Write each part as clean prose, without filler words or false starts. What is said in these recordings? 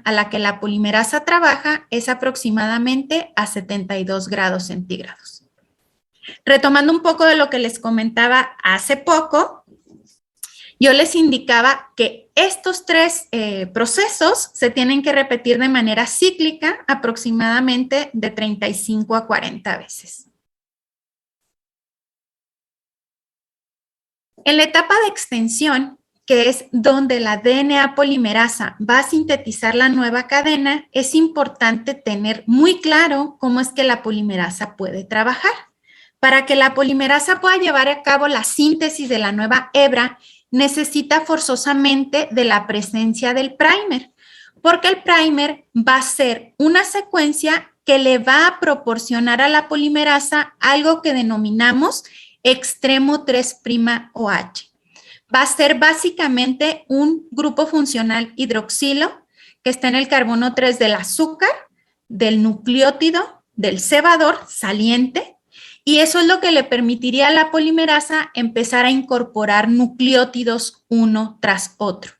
a la que la polimerasa trabaja es aproximadamente a 72 grados centígrados. Retomando un poco de lo que les comentaba hace poco, yo les indicaba que estos tres procesos se tienen que repetir de manera cíclica aproximadamente de 35 a 40 veces. En la etapa de extensión, que es donde la DNA polimerasa va a sintetizar la nueva cadena, es importante tener muy claro cómo es que la polimerasa puede trabajar. Para que la polimerasa pueda llevar a cabo la síntesis de la nueva hebra, necesita forzosamente de la presencia del primer, porque el primer va a ser una secuencia que le va a proporcionar a la polimerasa algo que denominamos extremo 3'OH. Va a ser básicamente un grupo funcional hidroxilo que está en el carbono 3 del azúcar, del nucleótido, del cebador saliente, y eso es lo que le permitiría a la polimerasa empezar a incorporar nucleótidos uno tras otro.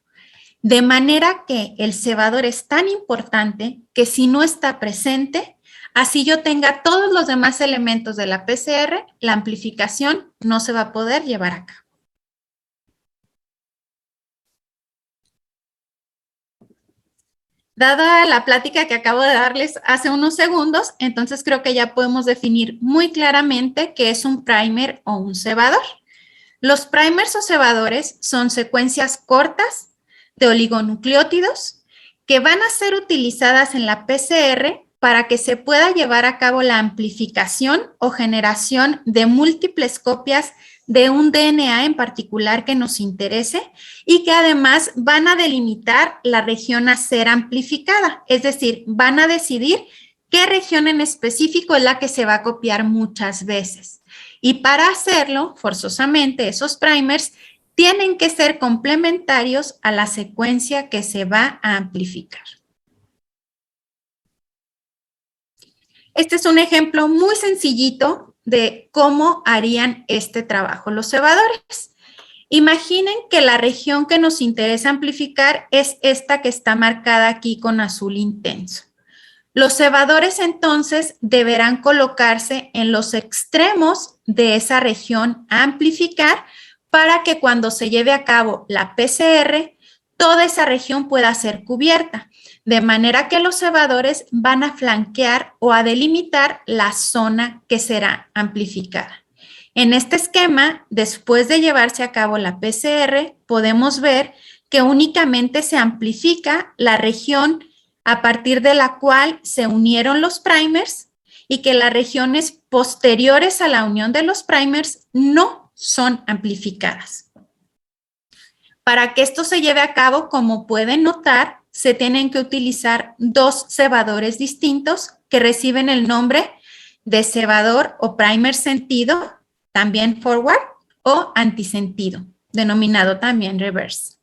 De manera que el cebador es tan importante que si no está presente, así yo tenga todos los demás elementos de la PCR, la amplificación no se va a poder llevar a cabo. Dada la plática que acabo de darles hace unos segundos, entonces creo que ya podemos definir muy claramente qué es un primer o un cebador. Los primers o cebadores son secuencias cortas de oligonucleótidos que van a ser utilizadas en la PCR para que se pueda llevar a cabo la amplificación o generación de múltiples copias de un DNA en particular que nos interese y que además van a delimitar la región a ser amplificada, es decir, van a decidir qué región en específico es la que se va a copiar muchas veces. Y para hacerlo, forzosamente, esos primers tienen que ser complementarios a la secuencia que se va a amplificar. Este es un ejemplo muy sencillito de cómo harían este trabajo los cebadores. Imaginen que la región que nos interesa amplificar es esta que está marcada aquí con azul intenso. Los cebadores entonces deberán colocarse en los extremos de esa región a amplificar para que cuando se lleve a cabo la PCR, toda esa región pueda ser cubierta, de manera que los cebadores van a flanquear o a delimitar la zona que será amplificada. En este esquema, después de llevarse a cabo la PCR, podemos ver que únicamente se amplifica la región a partir de la cual se unieron los primers y que las regiones posteriores a la unión de los primers no son amplificadas. Para que esto se lleve a cabo, como pueden notar, se tienen que utilizar dos cebadores distintos que reciben el nombre de cebador o primer sentido, también forward, o antisentido, denominado también reverse.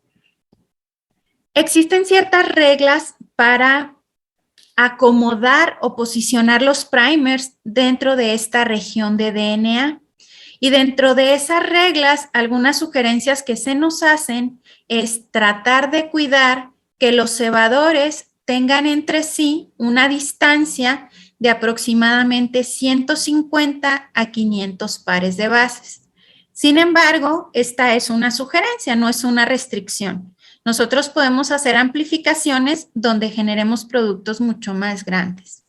Existen ciertas reglas para acomodar o posicionar los primers dentro de esta región de DNA. Y dentro de esas reglas, algunas sugerencias que se nos hacen es tratar de cuidar que los cebadores tengan entre sí una distancia de aproximadamente 150 a 500 pares de bases. Sin embargo, esta es una sugerencia, no es una restricción. Nosotros podemos hacer amplificaciones donde generemos productos mucho más grandes.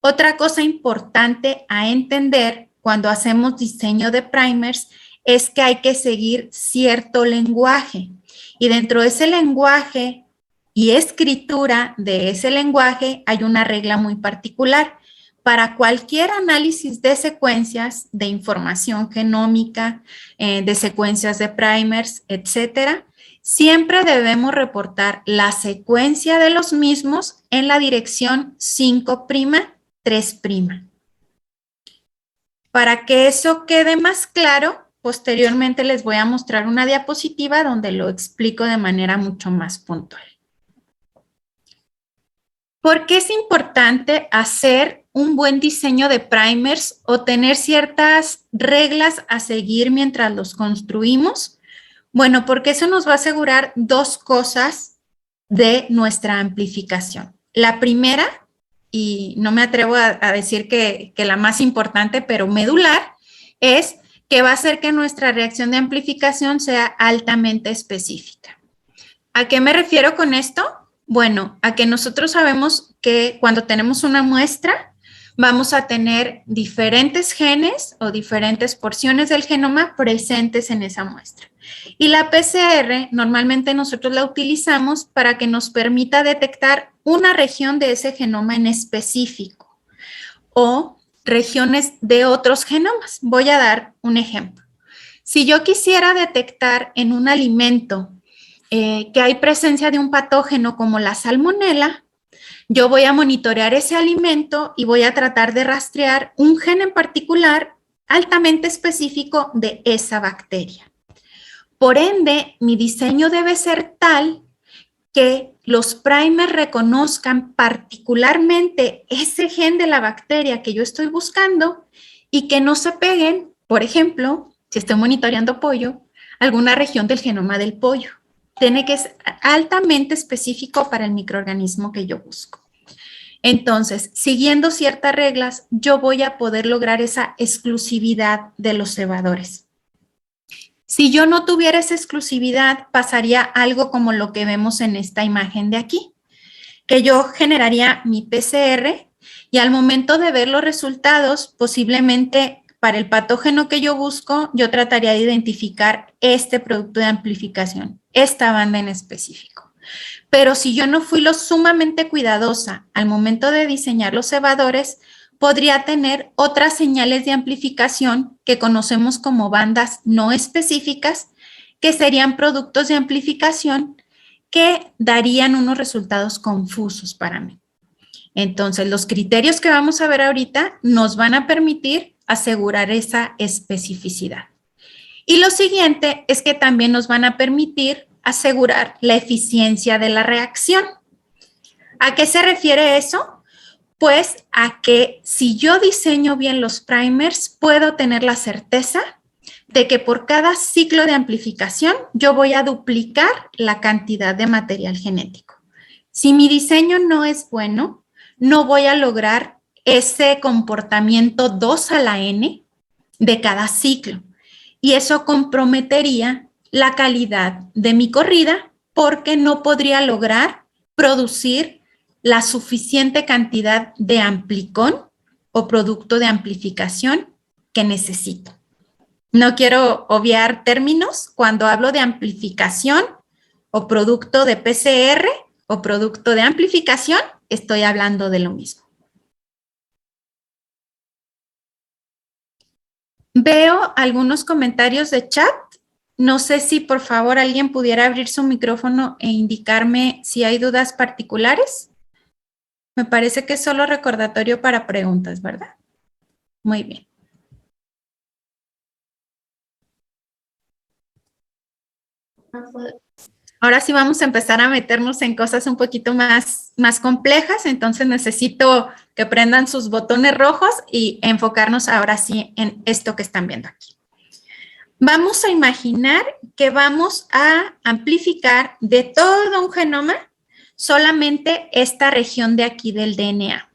Otra cosa importante a entender cuando hacemos diseño de primers es que hay que seguir cierto lenguaje. Y dentro de ese lenguaje y escritura de ese lenguaje hay una regla muy particular. Para cualquier análisis de secuencias de información genómica, de secuencias de primers, etcétera, siempre debemos reportar la secuencia de los mismos en la dirección 5', 3'. Para que eso quede más claro, posteriormente les voy a mostrar una diapositiva donde lo explico de manera mucho más puntual. ¿Por qué es importante hacer un buen diseño de primers o tener ciertas reglas a seguir mientras los construimos? Bueno, porque eso nos va a asegurar dos cosas de nuestra amplificación. La primera, y no me atrevo a decir que la más importante, pero medular, es que va a hacer que nuestra reacción de amplificación sea altamente específica. ¿A qué me refiero con esto? Bueno, a que nosotros sabemos que cuando tenemos una muestra, vamos a tener diferentes genes o diferentes porciones del genoma presentes en esa muestra. Y la PCR normalmente nosotros la utilizamos para que nos permita detectar una región de ese genoma en específico o regiones de otros genomas. Voy a dar un ejemplo. Si yo quisiera detectar en un alimento que hay presencia de un patógeno como la salmonela, yo voy a monitorear ese alimento y voy a tratar de rastrear un gen en particular altamente específico de esa bacteria. Por ende, mi diseño debe ser tal que los primers reconozcan particularmente ese gen de la bacteria que yo estoy buscando y que no se peguen, por ejemplo, si estoy monitoreando pollo, alguna región del genoma del pollo. Tiene que ser altamente específico para el microorganismo que yo busco. Entonces, siguiendo ciertas reglas, yo voy a poder lograr esa exclusividad de los cebadores. Si yo no tuviera esa exclusividad, pasaría algo como lo que vemos en esta imagen de aquí, que yo generaría mi PCR y al momento de ver los resultados, posiblemente para el patógeno que yo busco, yo trataría de identificar este producto de amplificación, esta banda en específico. Pero si yo no fui lo sumamente cuidadosa al momento de diseñar los cebadores, podría tener otras señales de amplificación que conocemos como bandas no específicas, que serían productos de amplificación que darían unos resultados confusos para mí. Entonces, los criterios que vamos a ver ahorita nos van a permitir asegurar esa especificidad. Y lo siguiente es que también nos van a permitir asegurar la eficiencia de la reacción. ¿A qué se refiere eso? Pues a que si yo diseño bien los primers, puedo tener la certeza de que por cada ciclo de amplificación yo voy a duplicar la cantidad de material genético. Si mi diseño no es bueno, no voy a lograr ese comportamiento 2 a la n de cada ciclo. Y eso comprometería la calidad de mi corrida porque no podría lograr producir la suficiente cantidad de amplicón o producto de amplificación que necesito. No quiero obviar términos. Cuando hablo de amplificación o producto de PCR o producto de amplificación, estoy hablando de lo mismo. Veo algunos comentarios de chat. No sé si por favor alguien pudiera abrir su micrófono e indicarme si hay dudas particulares. Me parece que es solo recordatorio para preguntas, ¿verdad? Muy bien. Ahora sí vamos a empezar a meternos en cosas un poquito más complejas, entonces necesito que prendan sus botones rojos y enfocarnos ahora sí en esto que están viendo aquí. Vamos a imaginar que vamos a amplificar de todo un genoma solamente esta región de aquí del DNA.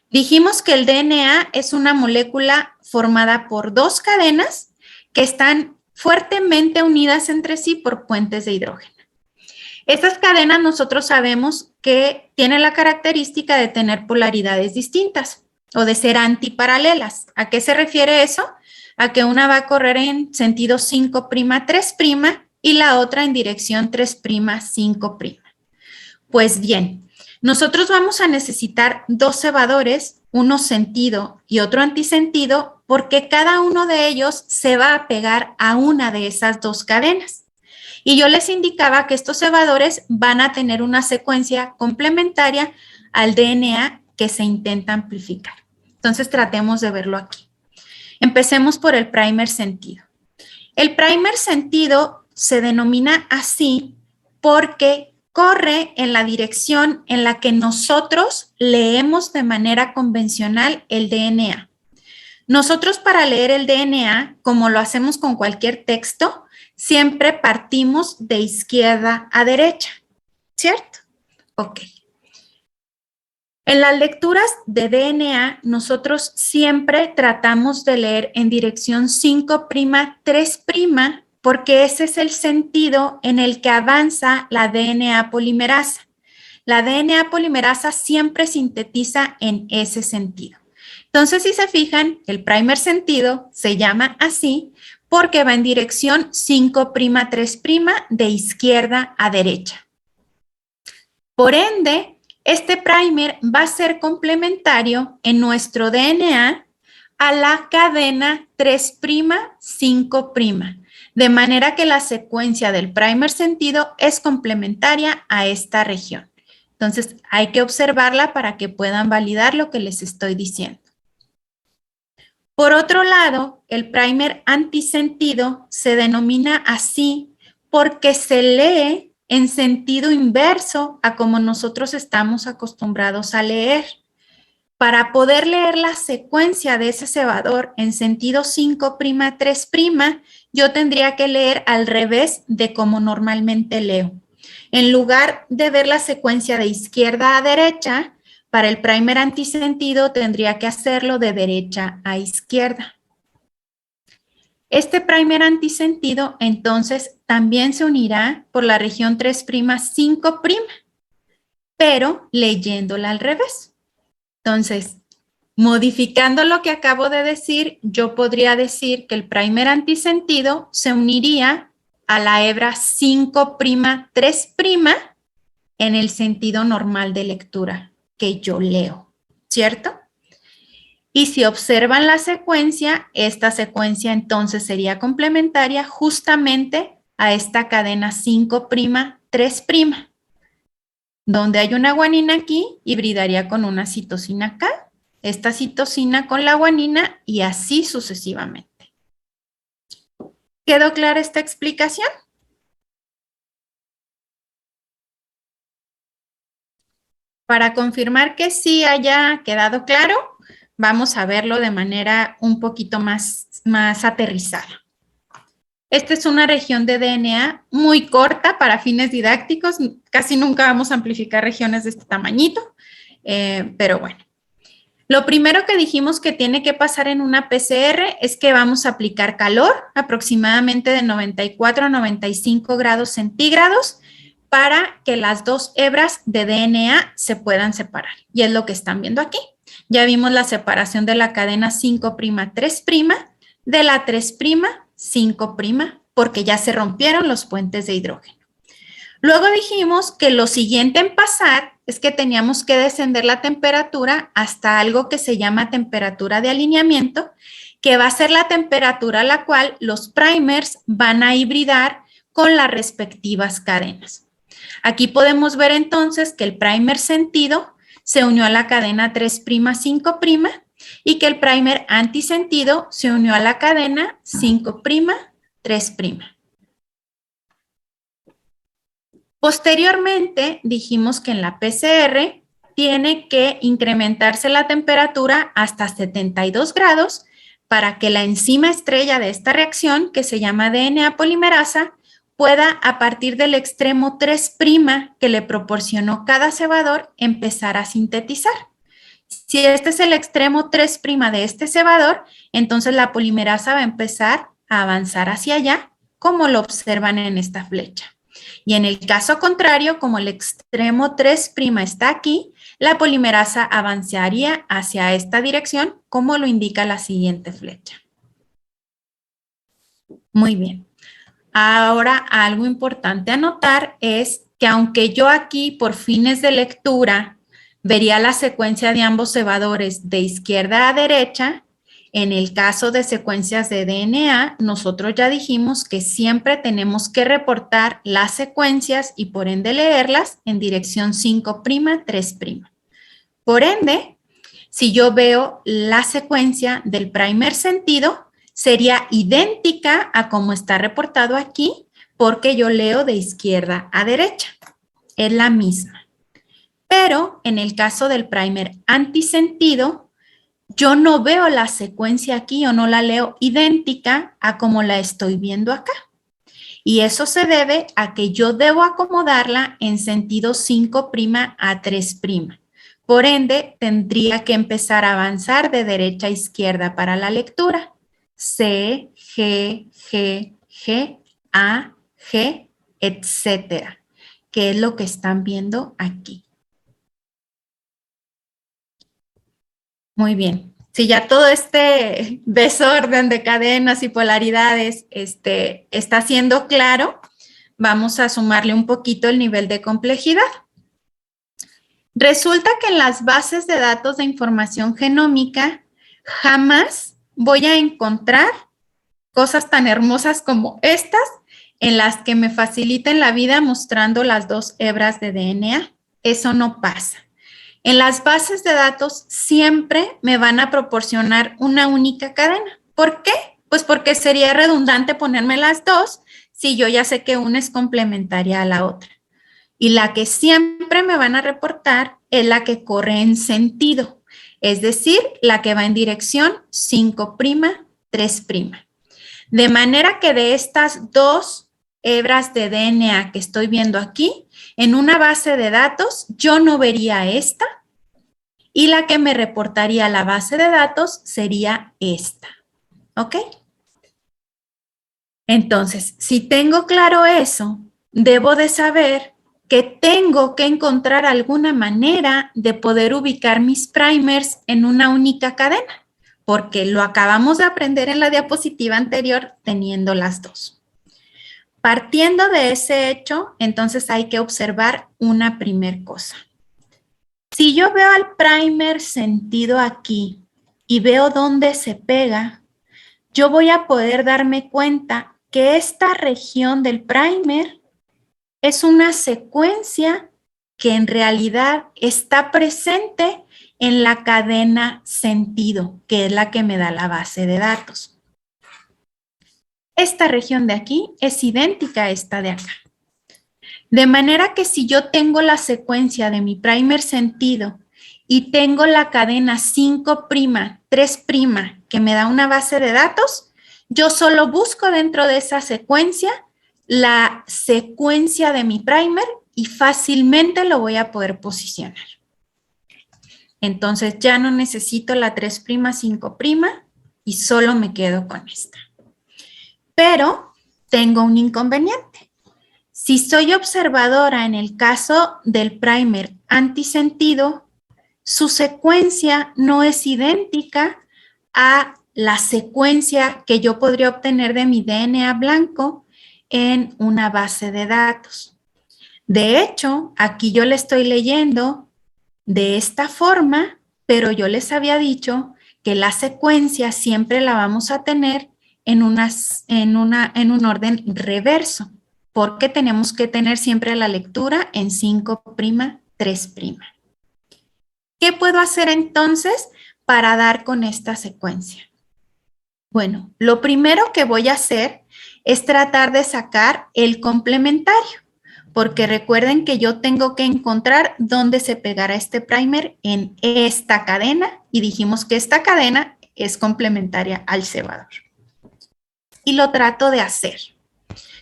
Dijimos que el DNA es una molécula formada por dos cadenas que están fuertemente unidas entre sí por puentes de hidrógeno. Estas cadenas nosotros sabemos que tienen la característica de tener polaridades distintas o de ser antiparalelas. ¿A qué se refiere eso? A que una va a correr en sentido 5', 3' y la otra en dirección 3', 5'. Pues bien, nosotros vamos a necesitar dos cebadores, uno sentido y otro antisentido, porque cada uno de ellos se va a pegar a una de esas dos cadenas. Y yo les indicaba que estos cebadores van a tener una secuencia complementaria al DNA que se intenta amplificar. Entonces, tratemos de verlo aquí. Empecemos por el primer sentido. El primer sentido se denomina así porque corre en la dirección en la que nosotros leemos de manera convencional el DNA. Nosotros para leer el DNA, como lo hacemos con cualquier texto, siempre partimos de izquierda a derecha, ¿cierto? Ok. En las lecturas de DNA, nosotros siempre tratamos de leer en dirección 5', 3', porque ese es el sentido en el que avanza la DNA polimerasa. La DNA polimerasa siempre sintetiza en ese sentido. Entonces, si se fijan, el primer sentido se llama así porque va en dirección 5', 3', de izquierda a derecha. Por ende, este primer va a ser complementario en nuestro DNA a la cadena 3', 5', de manera que la secuencia del primer sentido es complementaria a esta región. Entonces, hay que observarla para que puedan validar lo que les estoy diciendo. Por otro lado, el primer antisentido se denomina así porque se lee en sentido inverso a como nosotros estamos acostumbrados a leer. Para poder leer la secuencia de ese cebador en sentido 5', 3', yo tendría que leer al revés de como normalmente leo. En lugar de ver la secuencia de izquierda a derecha, para el primer antisentido tendría que hacerlo de derecha a izquierda. Este primer antisentido entonces también se unirá por la región 3', 5', pero leyéndola al revés. Entonces, modificando lo que acabo de decir, yo podría decir que el primer antisentido se uniría a la hebra 5', 3', en el sentido normal de lectura que yo leo, ¿cierto? Y si observan la secuencia, esta secuencia entonces sería complementaria justamente a esta cadena 5', 3', donde hay una guanina aquí, hibridaría con una citosina acá, esta citosina con la guanina y así sucesivamente. ¿Quedó clara esta explicación? Para confirmar que sí haya quedado claro, vamos a verlo de manera un poquito más aterrizada. Esta es una región de DNA muy corta para fines didácticos. Casi nunca vamos a amplificar regiones de este tamañito, pero bueno. Lo primero que dijimos que tiene que pasar en una PCR es que vamos a aplicar calor, aproximadamente de 94 a 95 grados centígrados, para que las dos hebras de DNA se puedan separar. Y es lo que están viendo aquí. Ya vimos la separación de la cadena 5', 3', de la 3', 5', porque ya se rompieron los puentes de hidrógeno. Luego dijimos que lo siguiente en pasar es que teníamos que descender la temperatura hasta algo que se llama temperatura de alineamiento, que va a ser la temperatura a la cual los primers van a hibridar con las respectivas cadenas. Aquí podemos ver entonces que el primer sentido se unió a la cadena 3', 5', y que el primer antisentido se unió a la cadena 5', 3'. Posteriormente, dijimos que en la PCR tiene que incrementarse la temperatura hasta 72 grados para que la enzima estrella de esta reacción, que se llama DNA polimerasa, pueda, a partir del extremo 3' que le proporcionó cada cebador, empezar a sintetizar. Si este es el extremo 3' de este cebador, entonces la polimerasa va a empezar a avanzar hacia allá, como lo observan en esta flecha. Y en el caso contrario, como el extremo 3' está aquí, la polimerasa avanzaría hacia esta dirección, como lo indica la siguiente flecha. Muy bien. Ahora, algo importante a notar es que aunque yo aquí, por fines de lectura, vería la secuencia de ambos cebadores de izquierda a derecha, en el caso de secuencias de DNA, nosotros ya dijimos que siempre tenemos que reportar las secuencias y por ende leerlas en dirección 5', 3'. Por ende, si yo veo la secuencia del primer sentido, sería idéntica a como está reportado aquí, porque yo leo de izquierda a derecha. Es la misma. Pero en el caso del primer antisentido, yo no veo la secuencia aquí o no la leo idéntica a como la estoy viendo acá. Y eso se debe a que yo debo acomodarla en sentido 5' a 3'. Por ende, tendría que empezar a avanzar de derecha a izquierda para la lectura. C, G, G, G, A, G, etcétera, que es lo que están viendo aquí. Muy bien. Si ya todo este desorden de cadenas y polaridades está siendo claro, vamos a sumarle un poquito el nivel de complejidad. Resulta que en las bases de datos de información genómica jamás voy a encontrar cosas tan hermosas como estas en las que me faciliten la vida mostrando las 2 hebras de DNA. Eso no pasa. En las bases de datos siempre me van a proporcionar una única cadena. ¿Por qué? Pues porque sería redundante ponerme las 2 si yo ya sé que una es complementaria a la otra. Y la que siempre me van a reportar es la que corre en sentido, es decir, la que va en dirección 5', 3'. De manera que de estas 2 hebras de DNA que estoy viendo aquí, en una base de datos yo no vería esta y la que me reportaría a la base de datos sería esta. ¿Ok? Entonces, si tengo claro eso, debo de saber que tengo que encontrar alguna manera de poder ubicar mis primers en una única cadena, porque lo acabamos de aprender en la diapositiva anterior teniendo las 2. Partiendo de ese hecho, entonces hay que observar una primer cosa. Si yo veo al primer sentido aquí y veo dónde se pega, yo voy a poder darme cuenta que esta región del primer es una secuencia que en realidad está presente en la cadena sentido, que es la que me da la base de datos. Esta región de aquí es idéntica a esta de acá. De manera que si yo tengo la secuencia de mi primer sentido y tengo la cadena 5', 3', que me da una base de datos, yo solo busco dentro de esa secuencia la secuencia de mi primer y fácilmente lo voy a poder posicionar. Entonces ya no necesito la 3', 5' y solo me quedo con esta. Pero tengo un inconveniente. Si soy observadora en el caso del primer antisentido, su secuencia no es idéntica a la secuencia que yo podría obtener de mi DNA blanco en una base de datos. De hecho, aquí yo le estoy leyendo de esta forma, pero yo les había dicho que la secuencia siempre la vamos a tener en un orden reverso, porque tenemos que tener siempre la lectura en 5', 3'. ¿Qué puedo hacer entonces para dar con esta secuencia? Bueno, lo primero que voy a hacer es tratar de sacar el complementario, porque recuerden que yo tengo que encontrar dónde se pegará este primer en esta cadena y dijimos que esta cadena es complementaria al cebador. Y lo trato de hacer.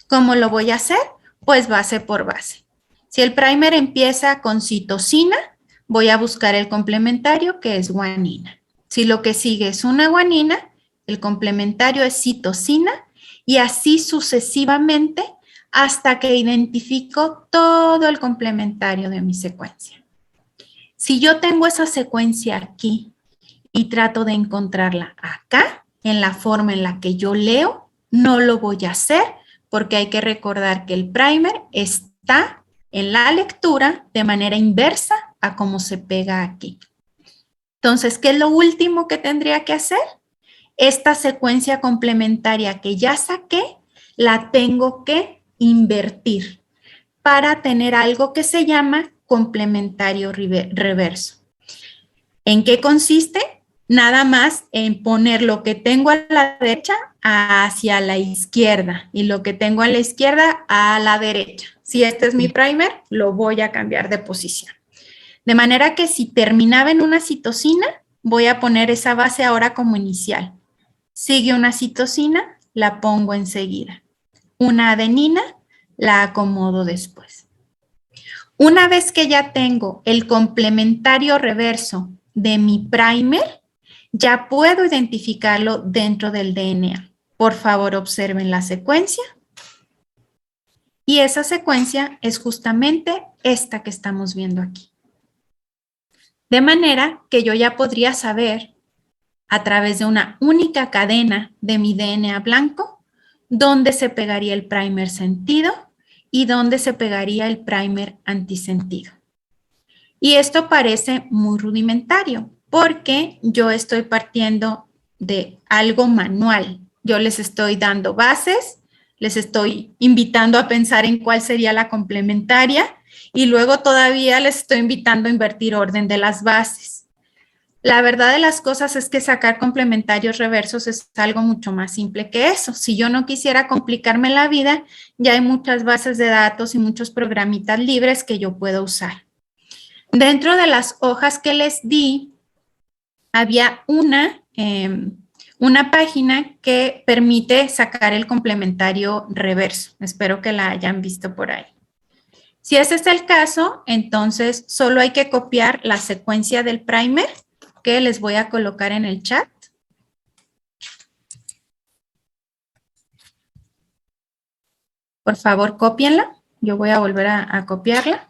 ¿Cómo lo voy a hacer? Pues base por base. Si el primer empieza con citosina, voy a buscar el complementario que es guanina. Si lo que sigue es una guanina, el complementario es citosina y así sucesivamente hasta que identifico todo el complementario de mi secuencia. Si yo tengo esa secuencia aquí y trato de encontrarla acá, en la forma en la que yo leo, no lo voy a hacer porque hay que recordar que el primer está en la lectura de manera inversa a cómo se pega aquí. Entonces, ¿qué es lo último que tendría que hacer? Esta secuencia complementaria que ya saqué, la tengo que invertir para tener algo que se llama complementario reverso. ¿En qué consiste? Nada más en poner lo que tengo a la derecha hacia la izquierda y lo que tengo a la izquierda a la derecha. Si este es mi primer, lo voy a cambiar de posición. De manera que si terminaba en una citosina, voy a poner esa base ahora como inicial. Sigue una citosina, la pongo enseguida. una adenina, la acomodo después. Una vez que ya tengo el complementario reverso de mi primer, ya puedo identificarlo dentro del DNA. Por favor, observen la secuencia. Y esa secuencia es justamente esta que estamos viendo aquí. De manera que yo ya podría saber, a través de una única cadena de mi DNA blanco, dónde se pegaría el primer sentido y dónde se pegaría el primer antisentido. Y esto parece muy rudimentario, porque yo estoy partiendo de algo manual. Yo les estoy dando bases, les estoy invitando a pensar en cuál sería la complementaria y luego todavía les estoy invitando a invertir orden de las bases. La verdad de las cosas es que sacar complementarios reversos es algo mucho más simple que eso. Si yo no quisiera complicarme la vida, ya hay muchas bases de datos y muchos programitas libres que yo puedo usar. Dentro de las hojas que les di, había una página que permite sacar el complementario reverso. Espero que la hayan visto por ahí. Si ese es el caso, entonces solo hay que copiar la secuencia del primer que les voy a colocar en el chat. Por favor, cópienla. Yo voy a volver a copiarla.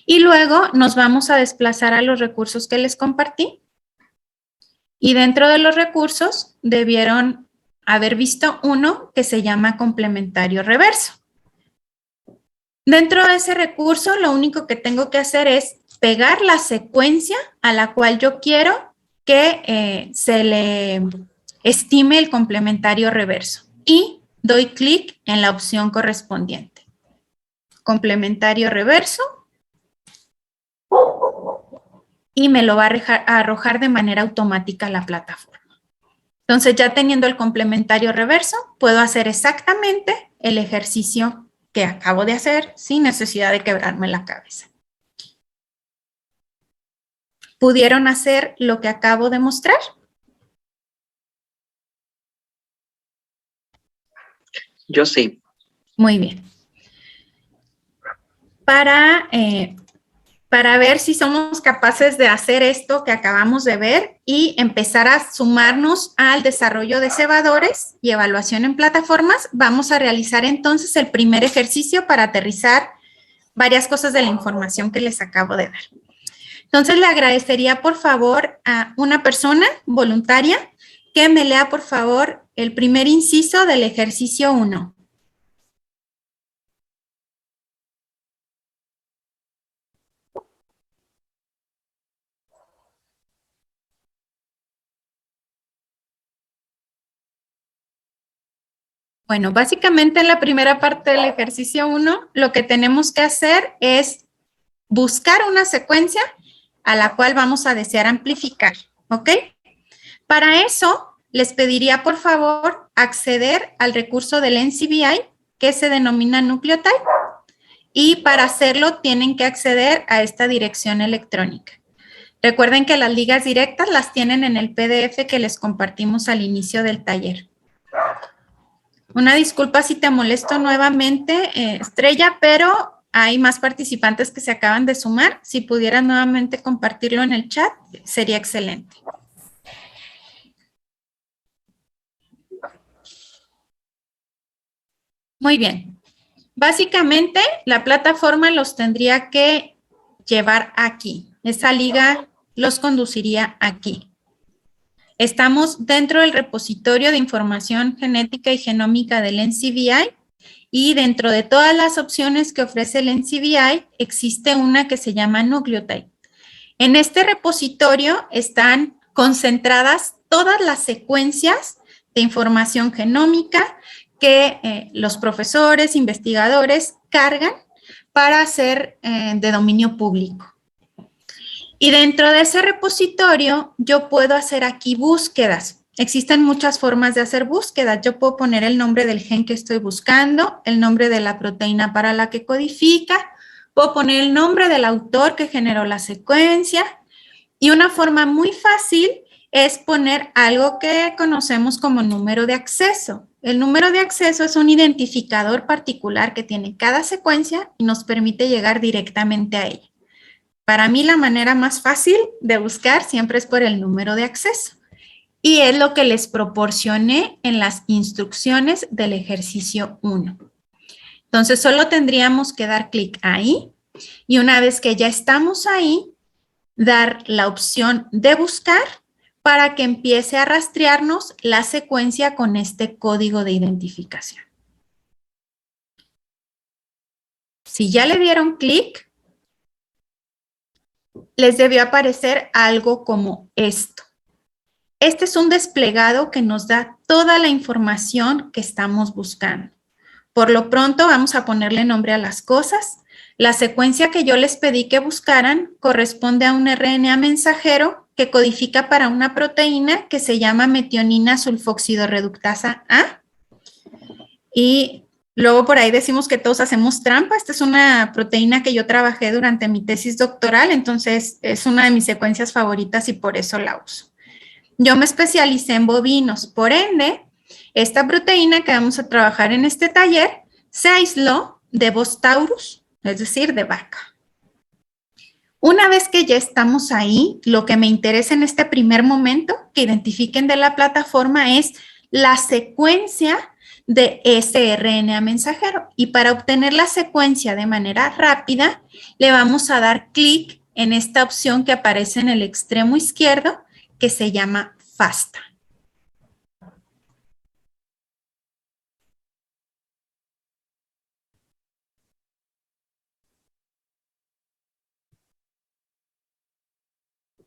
Y luego nos vamos a desplazar a los recursos que les compartí. Y dentro de los recursos debieron haber visto uno que se llama complementario reverso. Dentro de ese recurso, lo único que tengo que hacer es pegar la secuencia a la cual yo quiero que se le estime el complementario reverso. Y doy clic en la opción correspondiente. Complementario reverso. Y me lo va a arrojar de manera automática a la plataforma. Entonces, ya teniendo el complementario reverso, puedo hacer exactamente el ejercicio que acabo de hacer sin necesidad de quebrarme la cabeza. ¿Pudieron hacer lo que acabo de mostrar? Yo sí. Muy bien. Para ver si somos capaces de hacer esto que acabamos de ver y empezar a sumarnos al desarrollo de cebadores y evaluación en plataformas, vamos a realizar entonces el primer ejercicio para aterrizar varias cosas de la información que les acabo de dar. Entonces, le agradecería, por favor, a una persona voluntaria que me lea, por favor, el primer inciso del ejercicio 1. Bueno, básicamente en la primera parte del ejercicio 1, lo que tenemos que hacer es buscar una secuencia a la cual vamos a desear amplificar, ¿ok? Para eso, les pediría, por favor, acceder al recurso del NCBI que se denomina Nucleotide y para hacerlo tienen que acceder a esta dirección electrónica. Recuerden que las ligas directas las tienen en el PDF que les compartimos al inicio del taller. Una disculpa si te molesto nuevamente, Estrella, pero hay más participantes que se acaban de sumar. Si pudieran nuevamente compartirlo en el chat, sería excelente. Muy bien. Básicamente, la plataforma los tendría que llevar aquí. Esa liga los conduciría aquí. Estamos dentro del repositorio de información genética y genómica del NCBI y dentro de todas las opciones que ofrece el NCBI existe una que se llama Nucleotide. En este repositorio están concentradas todas las secuencias de información genómica que los profesores, investigadores cargan para ser de dominio público. Y dentro de ese repositorio yo puedo hacer aquí búsquedas. Existen muchas formas de hacer búsquedas. Yo puedo poner el nombre del gen que estoy buscando, el nombre de la proteína para la que codifica, puedo poner el nombre del autor que generó la secuencia y una forma muy fácil es poner algo que conocemos como número de acceso. El número de acceso es un identificador particular que tiene cada secuencia y nos permite llegar directamente a ella. Para mí la manera más fácil de buscar siempre es por el número de acceso. Y es lo que les proporcioné en las instrucciones del ejercicio 1. Entonces, solo tendríamos que dar clic ahí y una vez que ya estamos ahí, dar la opción de buscar para que empiece a rastrearnos la secuencia con este código de identificación. Si ya le dieron clic, les debió aparecer algo como esto. Este es un desplegado que nos da toda la información que estamos buscando. Por lo pronto vamos a ponerle nombre a las cosas. La secuencia que yo les pedí que buscaran corresponde a un RNA mensajero que codifica para una proteína que se llama metionina sulfoxidorreductasa A. Y luego por ahí decimos que todos hacemos trampa. Esta es una proteína que yo trabajé durante mi tesis doctoral, entonces es una de mis secuencias favoritas y por eso la uso. Yo me especialicé en bovinos, por ende, esta proteína que vamos a trabajar en este taller se aisló de Bos taurus, es decir, de vaca. Una vez que ya estamos ahí, lo que me interesa en este primer momento que identifiquen de la plataforma es la secuencia de ese RNA mensajero. Y para obtener la secuencia de manera rápida, le vamos a dar clic en esta opción que aparece en el extremo izquierdo, que se llama FASTA.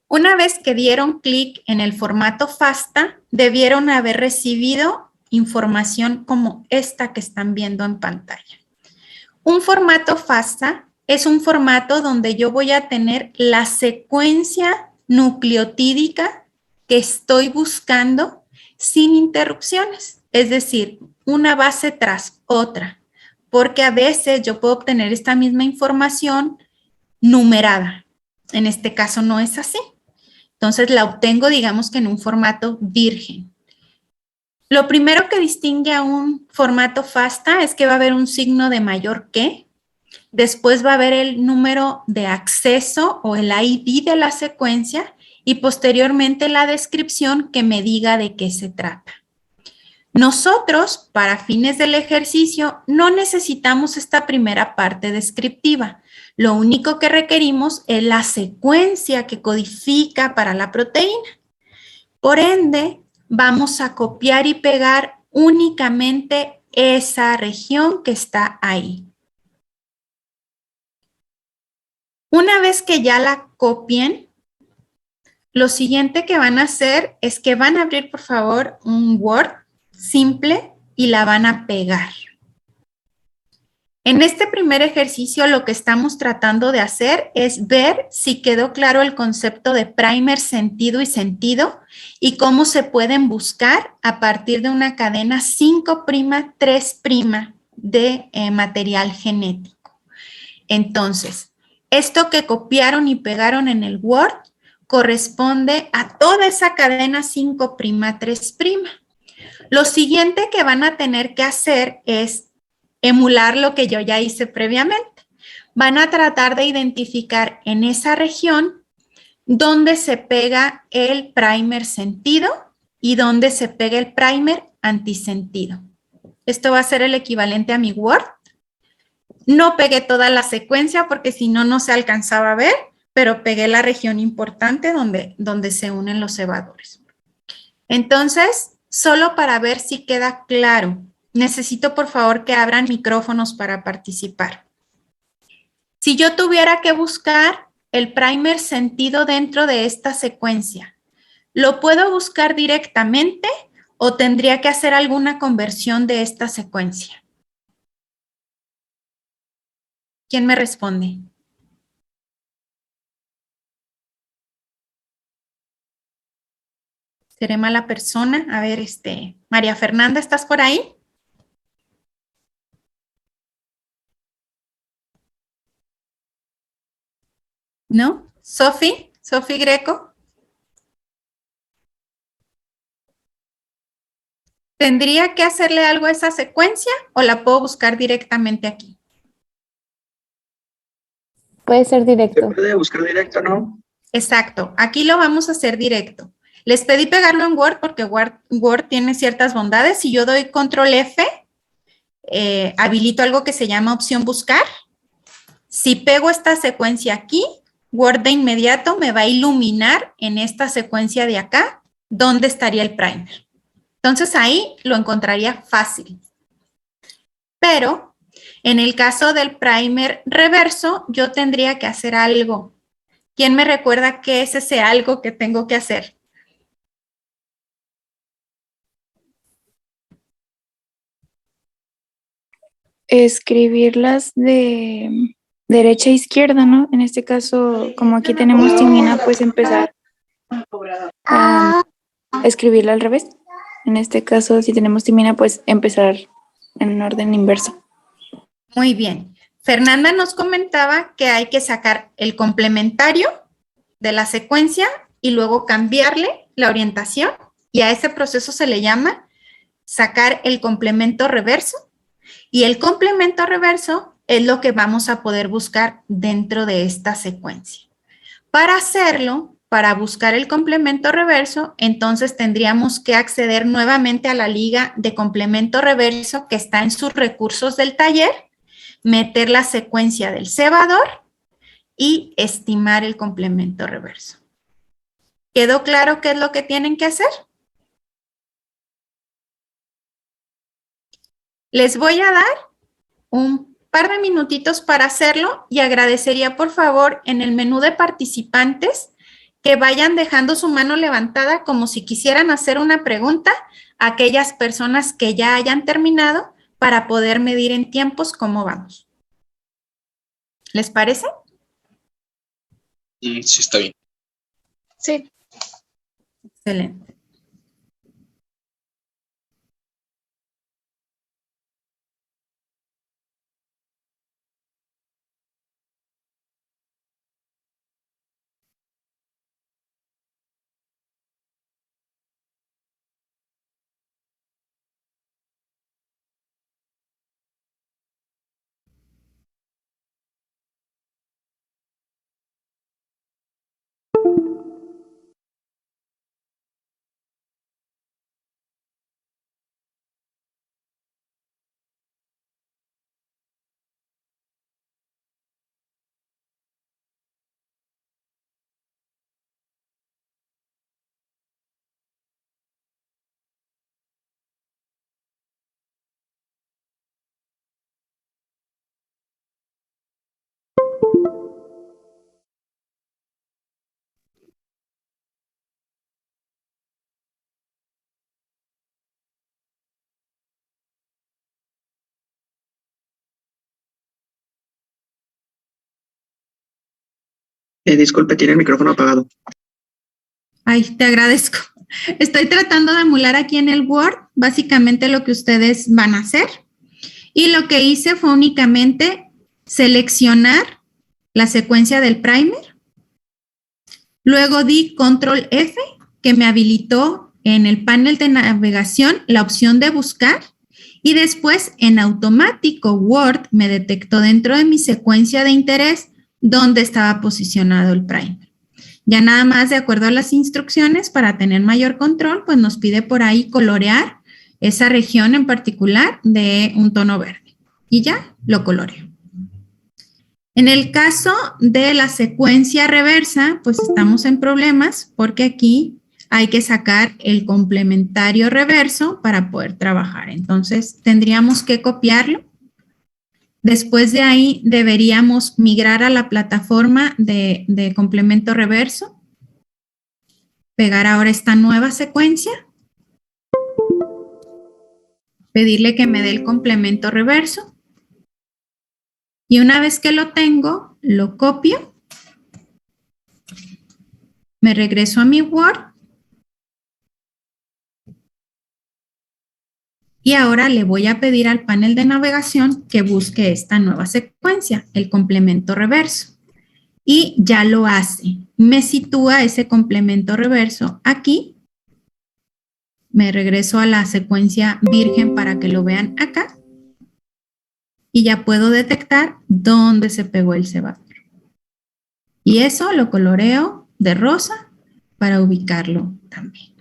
Una vez que dieron clic en el formato FASTA, debieron haber recibido información como esta que están viendo en pantalla. Un formato FASTA es un formato donde yo voy a tener la secuencia nucleotídica que estoy buscando sin interrupciones, es decir, una base tras otra, porque a veces yo puedo obtener esta misma información numerada. En este caso no es así. Entonces la obtengo, digamos que en un formato virgen. Lo primero que distingue a un formato FASTA es que va a haber un signo de mayor que, después va a haber el número de acceso o el ID de la secuencia y posteriormente la descripción que me diga de qué se trata. Nosotros, para fines del ejercicio, no necesitamos esta primera parte descriptiva. Lo único que requerimos es la secuencia que codifica para la proteína. Por ende, vamos a copiar y pegar únicamente esa región que está ahí. Una vez que ya la copien, lo siguiente que van a hacer es que van a abrir, por favor, un Word simple y la van a pegar. En este primer ejercicio lo que estamos tratando de hacer es ver si quedó claro el concepto de primer, sentido y sentido y cómo se pueden buscar a partir de una cadena 5', 3' de material genético. Entonces, esto que copiaron y pegaron en el Word corresponde a toda esa cadena 5', 3'. Lo siguiente que van a tener que hacer es emular lo que yo ya hice previamente. Van a tratar de identificar en esa región dónde se pega el primer sentido y dónde se pega el primer antisentido. Esto va a ser el equivalente a mi Word. No pegué toda la secuencia porque si no, no se alcanzaba a ver, pero pegué la región importante donde se unen los cebadores. Entonces, solo para ver si queda claro, necesito por favor que abran micrófonos para participar. Si yo tuviera que buscar el primer sentido dentro de esta secuencia, ¿lo puedo buscar directamente o tendría que hacer alguna conversión de esta secuencia? ¿Quién me responde? ¿Seré mala persona? A ver, María Fernanda, ¿estás por ahí? ¿No? ¿Sofi? ¿Sofi Greco? ¿Tendría que hacerle algo a esa secuencia o la puedo buscar directamente aquí? Puede ser Se directo. puede buscar directo, ¿no? Exacto, aquí lo vamos a hacer directo. Les pedí pegarlo en Word porque Word tiene ciertas bondades. Si yo doy control F, habilito algo que se llama opción buscar. Si pego esta secuencia aquí, Word de inmediato me va a iluminar en esta secuencia de acá dónde estaría el primer. Entonces ahí lo encontraría fácil. Pero en el caso del primer reverso, yo tendría que hacer algo. ¿Quién me recuerda qué es ese algo que tengo que hacer? Escribirlas de derecha a izquierda, ¿no? En este caso, como aquí tenemos timina, pues empezar a escribirla al revés. En este caso, si tenemos timina, pues empezar en un orden inverso. Muy bien. Fernanda nos comentaba que hay que sacar el complementario de la secuencia y luego cambiarle la orientación, y a ese proceso se le llama sacar el complemento reverso, y el complemento reverso es lo que vamos a poder buscar dentro de esta secuencia. Para hacerlo, para buscar el complemento reverso, entonces tendríamos que acceder nuevamente a la liga de complemento reverso que está en sus recursos del taller, meter la secuencia del cebador y estimar el complemento reverso. ¿Quedó claro qué es lo que tienen que hacer? Les voy a dar un par de minutitos para hacerlo y agradecería por favor en el menú de participantes que vayan dejando su mano levantada como si quisieran hacer una pregunta a aquellas personas que ya hayan terminado para poder medir en tiempos cómo vamos. ¿Les parece? Sí, está bien. Sí. Excelente. Disculpe, tiene el micrófono apagado. Ay, te agradezco. Estoy tratando de emular aquí en el Word básicamente lo que ustedes van a hacer. Y lo que hice fue únicamente seleccionar la secuencia del primer. Luego di control F, que me habilitó en el panel de navegación la opción de buscar. Y después en automático Word me detectó dentro de mi secuencia de interés dónde estaba posicionado el primer. Ya nada más de acuerdo a las instrucciones para tener mayor control, pues nos pide por ahí colorear esa región en particular de un tono verde. Y ya lo coloreo. En el caso de la secuencia reversa, pues estamos en problemas porque aquí hay que sacar el complementario reverso para poder trabajar. Entonces tendríamos que copiarlo. Después de ahí deberíamos migrar a la plataforma de complemento reverso. Pegar ahora esta nueva secuencia. Pedirle que me dé el complemento reverso. Y una vez que lo tengo, lo copio. Me regreso a mi Word. Y ahora le voy a pedir al panel de navegación que busque esta nueva secuencia, el complemento reverso. Y ya lo hace. Me sitúa ese complemento reverso aquí. Me regreso a la secuencia virgen para que lo vean acá. Y ya puedo detectar dónde se pegó el cebador. Y eso lo coloreo de rosa para ubicarlo también.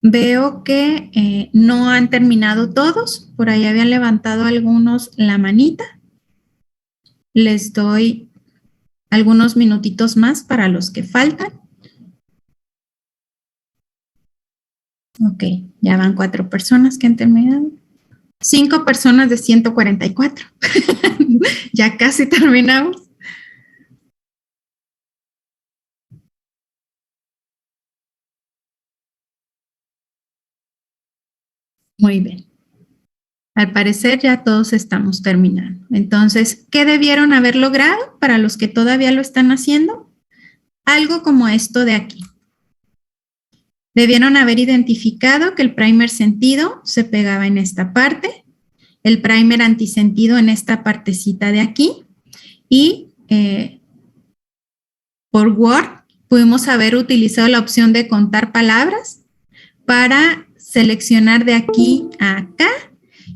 Veo que no han terminado todos. Por ahí habían levantado algunos la manita. Les doy algunos minutitos más para los que faltan. Ok, ya van 4 personas que han terminado. 5 personas de 144. Ya casi terminamos. Muy bien. Al parecer ya todos estamos terminando. Entonces, ¿qué debieron haber logrado para los que todavía lo están haciendo? Algo como esto de aquí. Debieron haber identificado que el primer sentido se pegaba en esta parte, el primer antisentido en esta partecita de aquí y por Word pudimos haber utilizado la opción de contar palabras para seleccionar de aquí a acá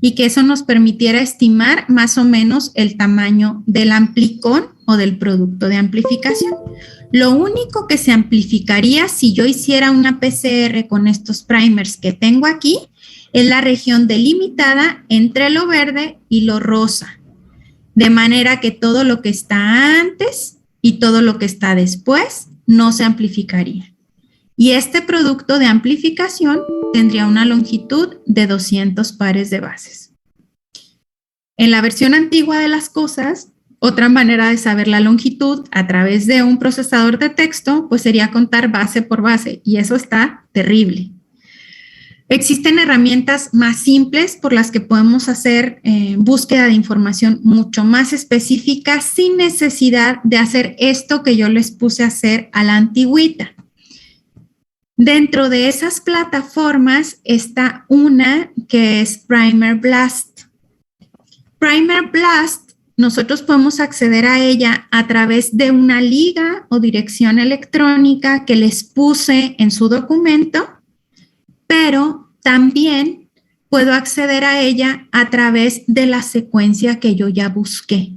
y que eso nos permitiera estimar más o menos el tamaño del amplicón o del producto de amplificación. Lo único que se amplificaría si yo hiciera una PCR con estos primers que tengo aquí es la región delimitada entre lo verde y lo rosa, de manera que todo lo que está antes y todo lo que está después no se amplificaría. Y este producto de amplificación tendría una longitud de 200 pares de bases. En la versión antigua de las cosas, otra manera de saber la longitud a través de un procesador de texto, pues sería contar base por base, y eso está terrible. Existen herramientas más simples por las que podemos hacer búsqueda de información mucho más específica sin necesidad de hacer esto que yo les puse a hacer a la antigüita. Dentro de esas plataformas está una que es Primer Blast. Primer Blast, nosotros podemos acceder a ella a través de una liga o dirección electrónica que les puse en su documento, pero también puedo acceder a ella a través de la secuencia que yo ya busqué.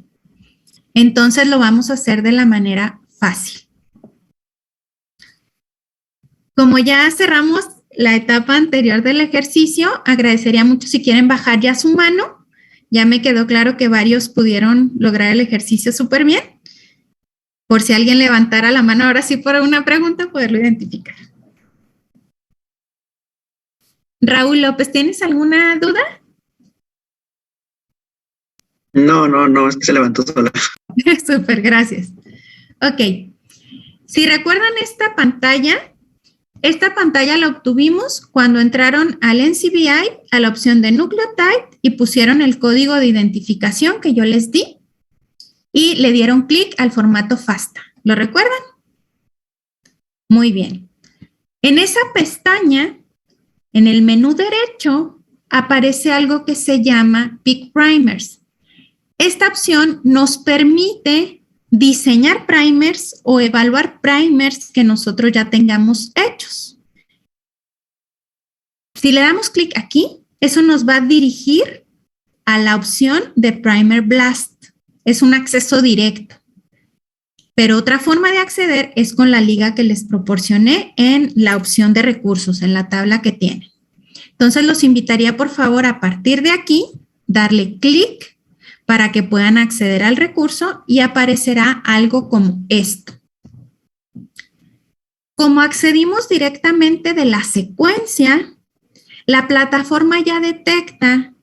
Entonces lo vamos a hacer de la manera fácil. Como ya cerramos la etapa anterior del ejercicio, agradecería mucho si quieren bajar ya su mano. Ya me quedó claro que varios pudieron lograr el ejercicio súper bien. Por si alguien levantara la mano ahora sí por una pregunta, poderlo identificar. Raúl López, ¿tienes alguna duda? No, es que se levantó sola. Súper, gracias. Ok. Si recuerdan esta pantalla la obtuvimos cuando entraron al NCBI, a la opción de Nucleotide y pusieron el código de identificación que yo les di y le dieron clic al formato FASTA. ¿Lo recuerdan? Muy bien. En esa pestaña, en el menú derecho, aparece algo que se llama Pick Primers. Esta opción nos permite diseñar primers o evaluar primers que nosotros ya tengamos hechos. Si le damos clic aquí, eso nos va a dirigir a la opción de Primer Blast. Es un acceso directo. Pero otra forma de acceder es con la liga que les proporcioné en la opción de recursos, en la tabla que tienen. Entonces los invitaría por favor a partir de aquí, darle clic para que puedan acceder al recurso y aparecerá algo como esto. Como accedimos directamente de la secuencia, la plataforma ya detecta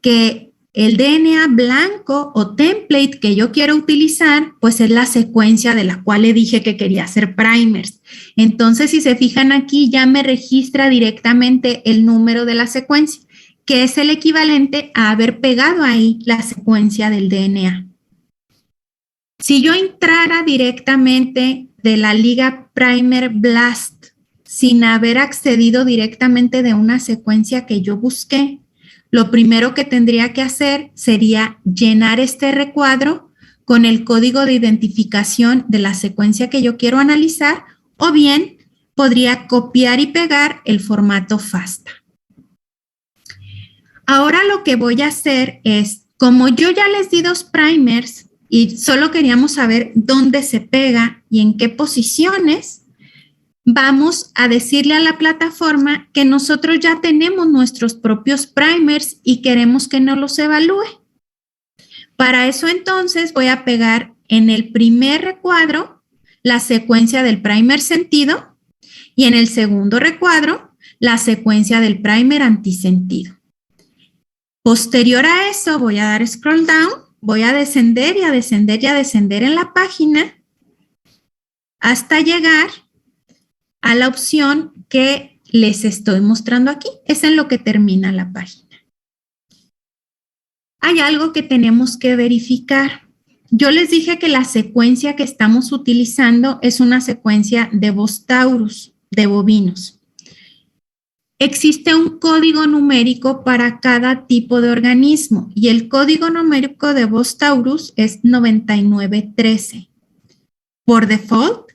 que el DNA blanco o template que yo quiero utilizar, pues es la secuencia de la cual le dije que quería hacer primers. Entonces, si se fijan aquí, ya me registra directamente el número de la secuencia, que es el equivalente a haber pegado ahí la secuencia del DNA. Si yo entrara directamente de la liga Primer Blast sin haber accedido directamente de una secuencia que yo busqué, lo primero que tendría que hacer sería llenar este recuadro con el código de identificación de la secuencia que yo quiero analizar, o bien podría copiar y pegar el formato FASTA. Ahora lo que voy a hacer es, como yo ya les di 2 primers y solo queríamos saber dónde se pega y en qué posiciones, vamos a decirle a la plataforma que nosotros ya tenemos nuestros propios primers y queremos que nos los evalúe. Para eso entonces voy a pegar en el primer recuadro la secuencia del primer sentido y en el segundo recuadro la secuencia del primer antisentido. Posterior a eso voy a dar scroll down, voy a descender y a descender y a descender en la página hasta llegar a la opción que les estoy mostrando aquí. Es en lo que termina la página. Hay algo que tenemos que verificar. Yo les dije que la secuencia que estamos utilizando es una secuencia de Bostaurus, de bovinos. Existe un código numérico para cada tipo de organismo y el código numérico de Bostaurus es 9913. Por default,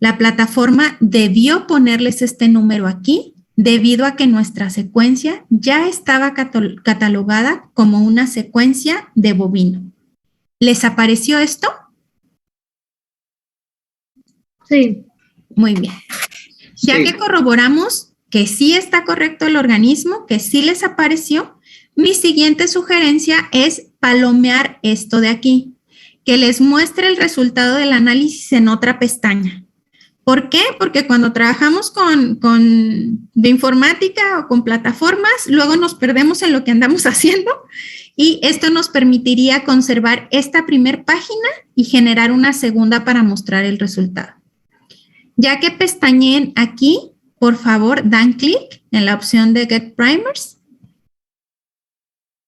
la plataforma debió ponerles este número aquí debido a que nuestra secuencia ya estaba catalogada como una secuencia de bovino. ¿Les apareció esto? Sí. Muy bien. Ya Sí. que corroboramos que sí está correcto el organismo, que sí les apareció, mi siguiente sugerencia es palomear esto de aquí, que les muestre el resultado del análisis en otra pestaña. ¿Por qué? Porque cuando trabajamos con informática o con plataformas, luego nos perdemos en lo que andamos haciendo y esto nos permitiría conservar esta primer página y generar una segunda para mostrar el resultado. Ya que pestañeen aquí, por favor, dan clic en la opción de Get Primers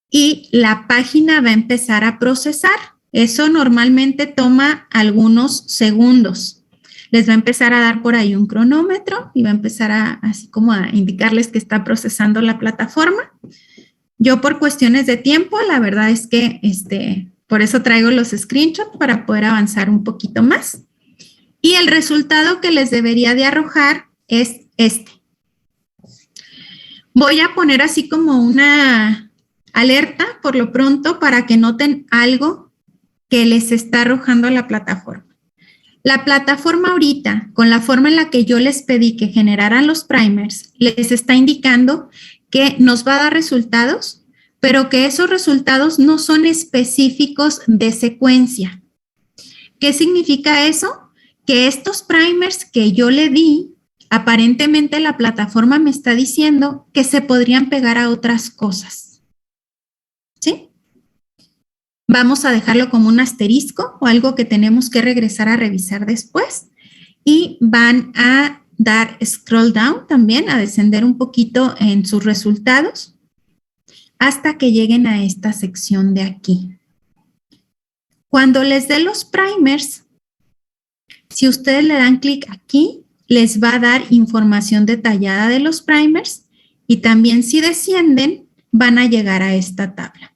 y la página va a empezar a procesar. Eso normalmente toma algunos segundos. Les va a empezar a dar por ahí un cronómetro y va a empezar así como a indicarles que está procesando la plataforma. Yo por cuestiones de tiempo, la verdad es que por eso traigo los screenshots para poder avanzar un poquito más. Y el resultado que les debería de arrojar es este. Voy a poner así como una alerta por lo pronto para que noten algo que les está arrojando la plataforma. La plataforma ahorita, con la forma en la que yo les pedí que generaran los primers, les está indicando que nos va a dar resultados, pero que esos resultados no son específicos de secuencia. ¿Qué significa eso? Que estos primers que yo le di, aparentemente la plataforma me está diciendo que se podrían pegar a otras cosas. ¿Sí? Vamos a dejarlo como un asterisco o algo que tenemos que regresar a revisar después. Y van a dar scroll down también, a descender un poquito en sus resultados hasta que lleguen a esta sección de aquí. Cuando les dé los primers, si ustedes le dan clic aquí, les va a dar información detallada de los primers y también si descienden, van a llegar a esta tabla.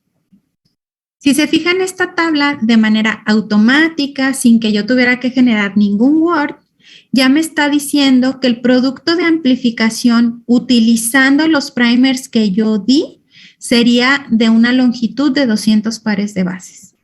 Si se fijan, esta tabla de manera automática, sin que yo tuviera que generar ningún Word, ya me está diciendo que el producto de amplificación utilizando los primers que yo di sería de una longitud de 200 pares de bases.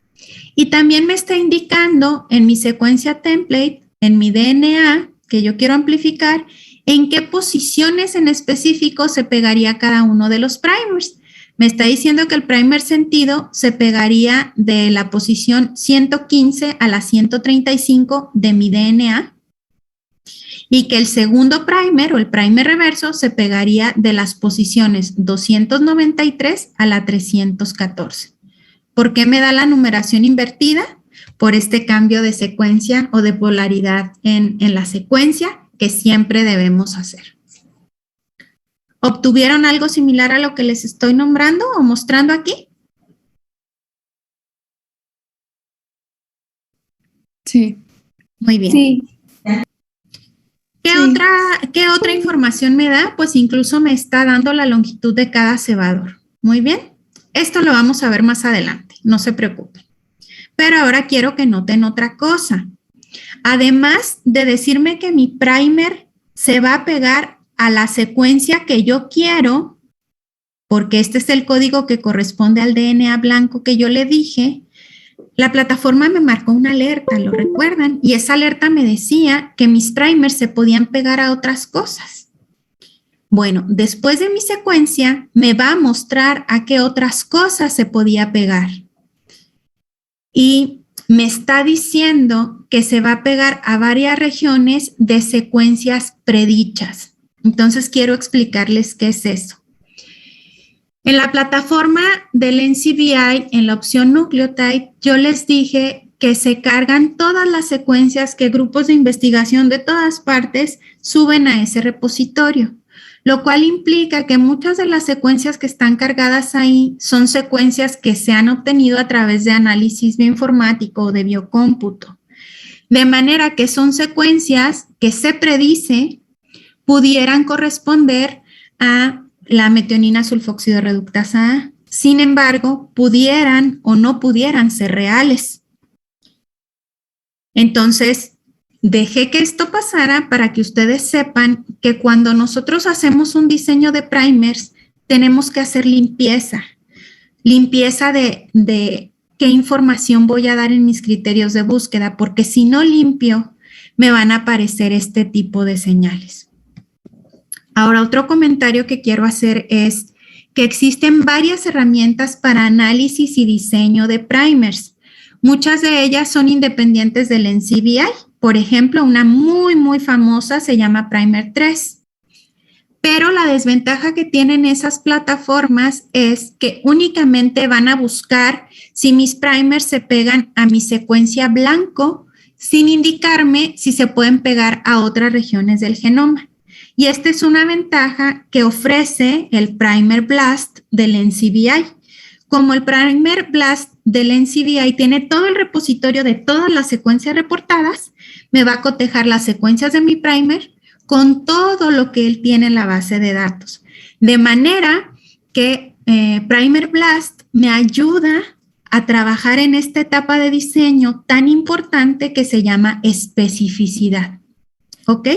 Y también me está indicando en mi secuencia template, en mi DNA, que yo quiero amplificar, en qué posiciones en específico se pegaría cada uno de los primers. Me está diciendo que el primer sentido se pegaría de la posición 115 a la 135 de mi DNA y que el segundo primer o el primer reverso se pegaría de las posiciones 293 a la 314. ¿Por qué me da la numeración invertida? Por este cambio de secuencia o de polaridad en la secuencia que siempre debemos hacer. ¿Obtuvieron algo similar a lo que les estoy nombrando o mostrando aquí? Sí. Muy bien. Sí. ¿Qué otra información me da? Pues incluso me está dando la longitud de cada cebador. Muy bien. Esto lo vamos a ver más adelante, no se preocupen. Pero ahora quiero que noten otra cosa. Además de decirme que mi primer se va a pegar a la secuencia que yo quiero, porque este es el código que corresponde al DNA blanco que yo le dije, la plataforma me marcó una alerta, ¿lo recuerdan? Y esa alerta me decía que mis primers se podían pegar a otras cosas. Bueno, después de mi secuencia, me va a mostrar a qué otras cosas se podía pegar. Y me está diciendo que se va a pegar a varias regiones de secuencias predichas. Entonces, quiero explicarles qué es eso. En la plataforma del NCBI, en la opción Nucleotide, yo les dije que se cargan todas las secuencias que grupos de investigación de todas partes suben a ese repositorio, lo cual implica que muchas de las secuencias que están cargadas ahí son secuencias que se han obtenido a través de análisis bioinformático o de biocómputo. De manera que son secuencias que se predice pudieran corresponder a la metionina sulfóxido reductasa A. Sin embargo, pudieran o no pudieran ser reales. Entonces, dejé que esto pasara para que ustedes sepan que cuando nosotros hacemos un diseño de primers, tenemos que hacer limpieza. Limpieza de qué información voy a dar en mis criterios de búsqueda, porque si no limpio, me van a aparecer este tipo de señales. Ahora, otro comentario que quiero hacer es que existen varias herramientas para análisis y diseño de primers. Muchas de ellas son independientes del NCBI. Por ejemplo, una muy famosa se llama Primer 3. Pero la desventaja que tienen esas plataformas es que únicamente van a buscar si mis primers se pegan a mi secuencia blanco, sin indicarme si se pueden pegar a otras regiones del genoma. Y esta es una ventaja que ofrece el Primer Blast del NCBI. Como el Primer Blast del NCBI tiene todo el repositorio de todas las secuencias reportadas, me va a cotejar las secuencias de mi primer con todo lo que él tiene en la base de datos. De manera que Primer Blast me ayuda a trabajar en esta etapa de diseño tan importante que se llama especificidad. ¿Ok?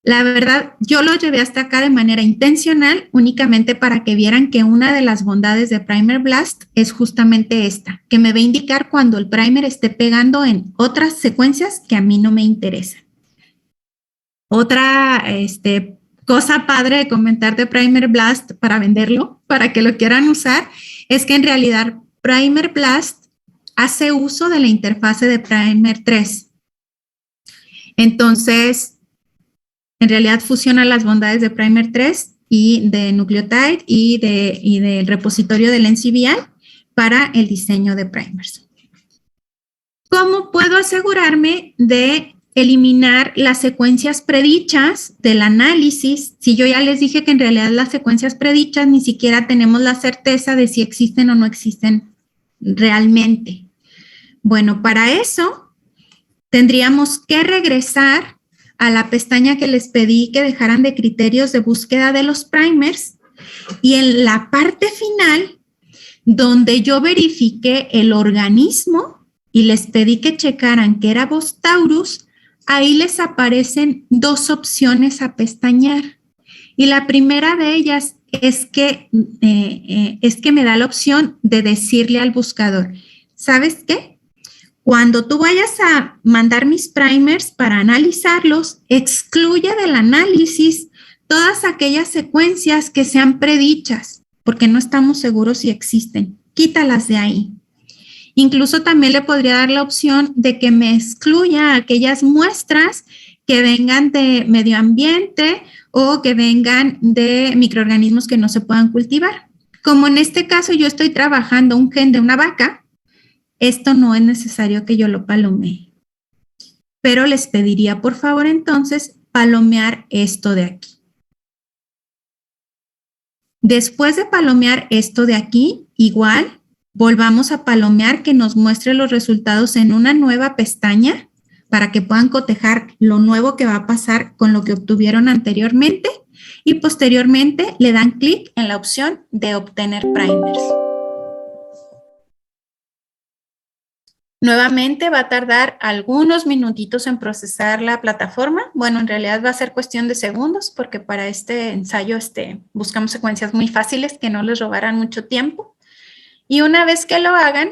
La verdad, yo lo llevé hasta acá de manera intencional, únicamente para que vieran que una de las bondades de Primer Blast es justamente esta, que me va a indicar cuando el primer esté pegando en otras secuencias que a mí no me interesan. Otra cosa padre de comentar de Primer Blast para venderlo, para que lo quieran usar, es que en realidad Primer Blast hace uso de la interfase de Primer 3. Entonces, en realidad fusiona las bondades de Primer 3 y de Nucleotide y del repositorio del NCBI para el diseño de primers. ¿Cómo puedo asegurarme de eliminar las secuencias predichas del análisis? Si yo ya les dije que en realidad las secuencias predichas ni siquiera tenemos la certeza de si existen o no existen realmente. Bueno, para eso tendríamos que regresar a la pestaña que les pedí que dejaran de criterios de búsqueda de los primers y en la parte final donde yo verifiqué el organismo y les pedí que checaran que era Bos taurus, ahí les aparecen dos opciones a pestañear. Y la primera de ellas es que me da la opción de decirle al buscador, ¿sabes qué? Cuando tú vayas a mandar mis primers para analizarlos, excluye del análisis todas aquellas secuencias que sean predichas, porque no estamos seguros si existen. Quítalas de ahí. Incluso también le podría dar la opción de que me excluya aquellas muestras que vengan de medio ambiente o que vengan de microorganismos que no se puedan cultivar. Como en este caso yo estoy trabajando un gen de una vaca, esto no es necesario que yo lo palomee. Pero les pediría, por favor, entonces, palomear esto de aquí. Después de palomear esto de aquí, igual, volvamos a palomear que nos muestre los resultados en una nueva pestaña para que puedan cotejar lo nuevo que va a pasar con lo que obtuvieron anteriormente y posteriormente le dan clic en la opción de obtener primers. Nuevamente va a tardar algunos minutitos en procesar la plataforma. Bueno, en realidad va a ser cuestión de segundos porque para este ensayo buscamos secuencias muy fáciles que no les robaran mucho tiempo. Y una vez que lo hagan,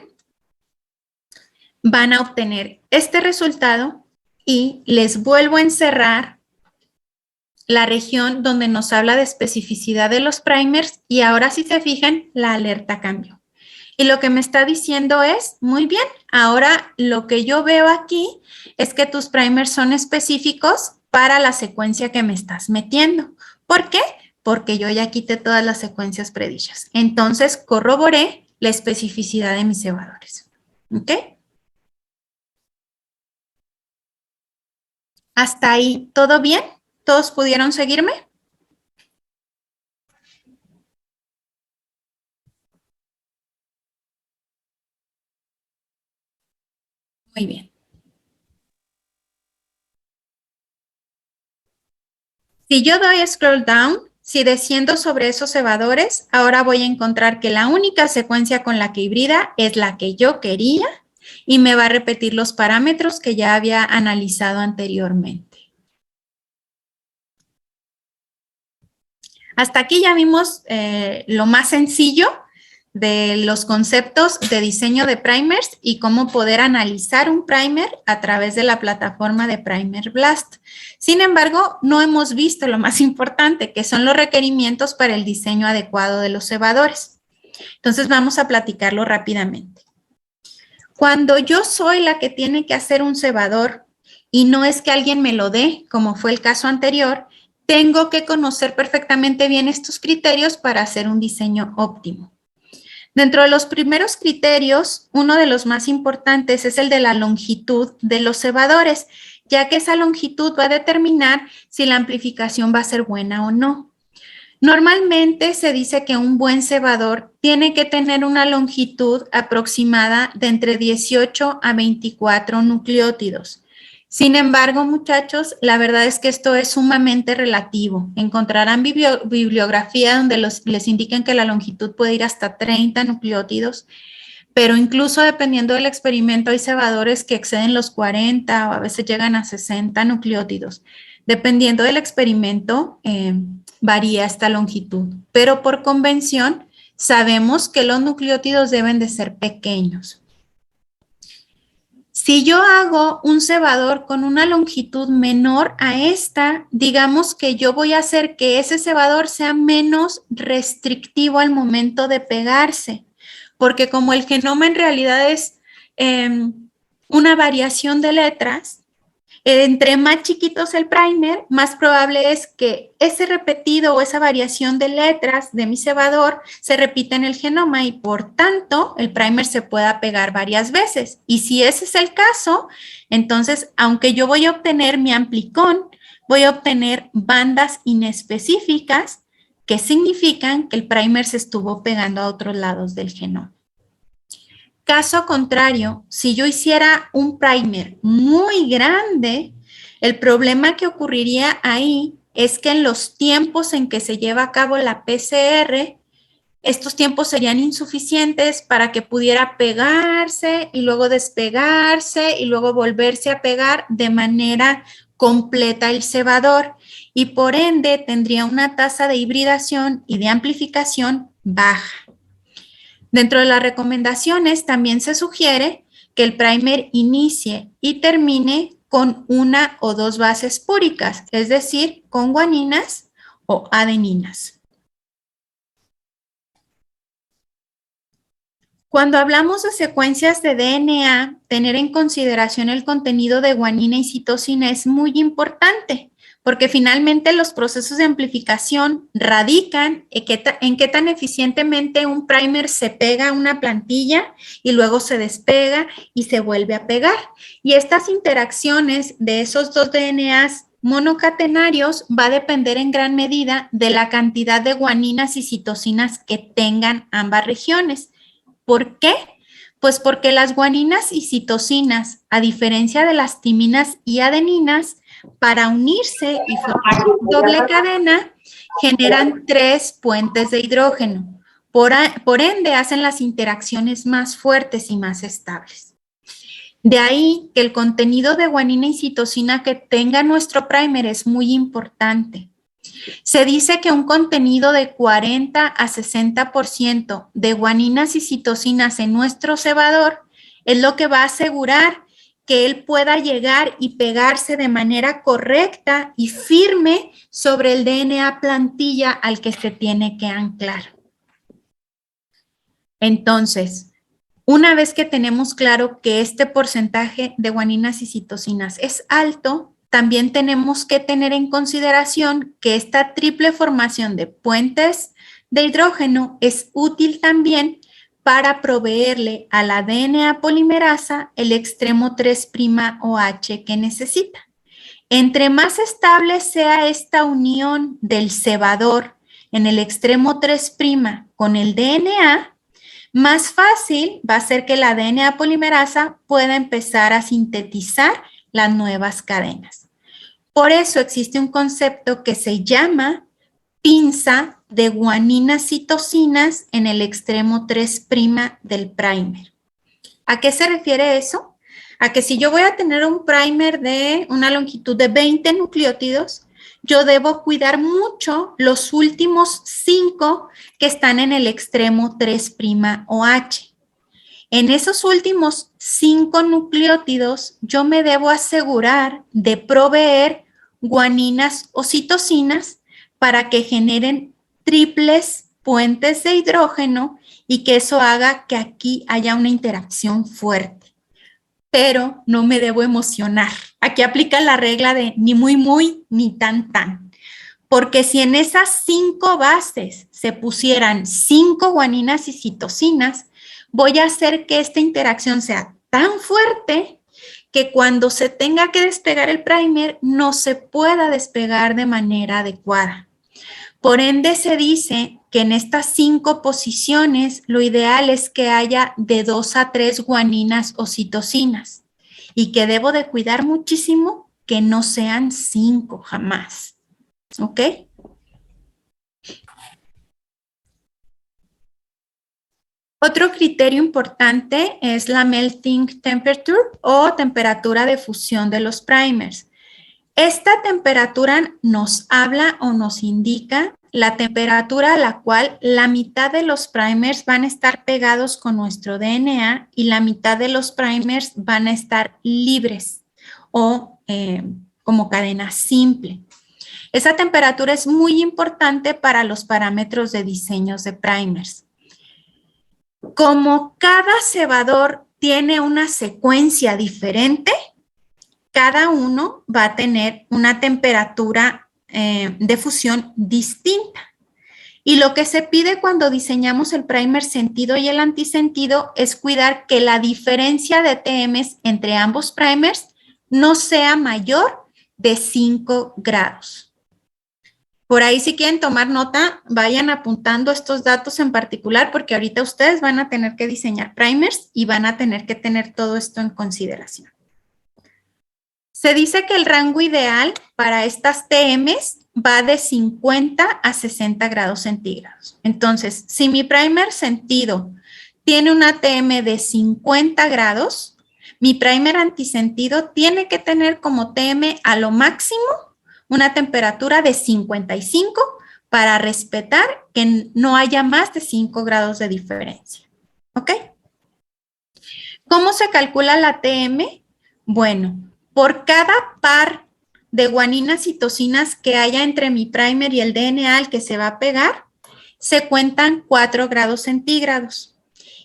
van a obtener este resultado y les vuelvo a encerrar la región donde nos habla de especificidad de los primers y ahora si se fijan, la alerta cambió. Y lo que me está diciendo es, muy bien, ahora lo que yo veo aquí es que tus primers son específicos para la secuencia que me estás metiendo. ¿Por qué? Porque yo ya quité todas las secuencias predichas. Entonces, corroboré la especificidad de mis cebadores. ¿Ok? ¿Hasta ahí todo bien? ¿Todos pudieron seguirme? Muy bien. Si yo doy scroll down, si desciendo sobre esos cebadores, ahora voy a encontrar que la única secuencia con la que hibrida es la que yo quería y me va a repetir los parámetros que ya había analizado anteriormente. Hasta aquí ya vimos lo más sencillo de los conceptos de diseño de primers y cómo poder analizar un primer a través de la plataforma de Primer Blast. Sin embargo, no hemos visto lo más importante, que son los requerimientos para el diseño adecuado de los cebadores. Entonces, vamos a platicarlo rápidamente. Cuando yo soy la que tiene que hacer un cebador y no es que alguien me lo dé, como fue el caso anterior, tengo que conocer perfectamente bien estos criterios para hacer un diseño óptimo. Dentro de los primeros criterios, uno de los más importantes es el de la longitud de los cebadores, ya que esa longitud va a determinar si la amplificación va a ser buena o no. Normalmente se dice que un buen cebador tiene que tener una longitud aproximada de entre 18 a 24 nucleótidos. Sin embargo, muchachos, la verdad es que esto es sumamente relativo. Encontrarán bibliografía donde les indiquen que la longitud puede ir hasta 30 nucleótidos, pero incluso dependiendo del experimento hay cebadores que exceden los 40 o a veces llegan a 60 nucleótidos. Dependiendo del experimento, varía esta longitud, pero por convención sabemos que los nucleótidos deben de ser pequeños. Si yo hago un cebador con una longitud menor a esta, digamos que yo voy a hacer que ese cebador sea menos restrictivo al momento de pegarse, porque como el genoma en realidad es una variación de letras, entre más chiquitos el primer, más probable es que ese repetido o esa variación de letras de mi cebador se repita en el genoma y por tanto el primer se pueda pegar varias veces. Y si ese es el caso, entonces aunque yo voy a obtener mi amplicón, voy a obtener bandas inespecíficas que significan que el primer se estuvo pegando a otros lados del genoma. Caso contrario, si yo hiciera un primer muy grande, el problema que ocurriría ahí es que en los tiempos en que se lleva a cabo la PCR, estos tiempos serían insuficientes para que pudiera pegarse y luego despegarse y luego volverse a pegar de manera completa el cebador y por ende tendría una tasa de hibridación y de amplificación baja. Dentro de las recomendaciones también se sugiere que el primer inicie y termine con una o dos bases púricas, es decir, con guaninas o adeninas. Cuando hablamos de secuencias de DNA, tener en consideración el contenido de guanina y citosina es muy importante, porque finalmente los procesos de amplificación radican en qué tan eficientemente un primer se pega a una plantilla y luego se despega y se vuelve a pegar. Y estas interacciones de esos dos DNAs monocatenarios va a depender en gran medida de la cantidad de guaninas y citosinas que tengan ambas regiones. ¿Por qué? Pues porque las guaninas y citosinas, a diferencia de las timinas y adeninas, para unirse y formar doble cadena, generan 3 puentes de hidrógeno. Por ende, hacen las interacciones más fuertes y más estables. De ahí que el contenido de guanina y citosina que tenga nuestro primer es muy importante. Se dice que un contenido de 40 a 60% de guaninas y citosinas en nuestro cebador es lo que va a asegurar que él pueda llegar y pegarse de manera correcta y firme sobre el DNA plantilla al que se tiene que anclar. Entonces, una vez que tenemos claro que este porcentaje de guaninas y citosinas es alto, también tenemos que tener en consideración que esta triple formación de puentes de hidrógeno es útil también para proveerle a la DNA polimerasa el extremo 3' OH que necesita. Entre más estable sea esta unión del cebador en el extremo 3' con el DNA, más fácil va a ser que la DNA polimerasa pueda empezar a sintetizar las nuevas cadenas. Por eso existe un concepto que se llama pinza de guaninas citosinas en el extremo 3' del primer. ¿A qué se refiere eso? A que si yo voy a tener un primer de una longitud de 20 nucleótidos, yo debo cuidar mucho los últimos 5 que están en el extremo 3' OH. En esos últimos 5 nucleótidos, yo me debo asegurar de proveer guaninas o citosinas para que generen triples puentes de hidrógeno y que eso haga que aquí haya una interacción fuerte. Pero no me debo emocionar. Aquí aplica la regla de ni muy, ni tan. Porque si en esas 5 bases se pusieran 5 guaninas y citosinas, voy a hacer que esta interacción sea tan fuerte que cuando se tenga que despegar el primer no se pueda despegar de manera adecuada. Por ende, se dice que en estas 5 posiciones lo ideal es que haya de 2 a 3 guaninas o citosinas y que debo de cuidar muchísimo que no sean 5 jamás. ¿Ok? Otro criterio importante es la melting temperature o temperatura de fusión de los primers. Esta temperatura nos habla o nos indica la temperatura a la cual la mitad de los primers van a estar pegados con nuestro DNA y la mitad de los primers van a estar libres o como cadena simple. Esa temperatura es muy importante para los parámetros de diseños de primers. Como cada cebador tiene una secuencia diferente, cada uno va a tener una temperatura de fusión distinta. Y lo que se pide cuando diseñamos el primer sentido y el antisentido es cuidar que la diferencia de TMs entre ambos primers no sea mayor de 5 grados. Por ahí, si quieren tomar nota, vayan apuntando estos datos en particular, porque ahorita ustedes van a tener que diseñar primers y van a tener que tener todo esto en consideración. Se dice que el rango ideal para estas TMs va de 50 a 60 grados centígrados. Entonces, si mi primer sentido tiene una TM de 50 grados, mi primer antisentido tiene que tener como TM a lo máximo una temperatura de 55 para respetar que no haya más de 5 grados de diferencia. ¿Ok? ¿Cómo se calcula la TM? Bueno, por cada par de guaninas y citosinas que haya entre mi primer y el DNA al que se va a pegar, se cuentan 4 grados centígrados.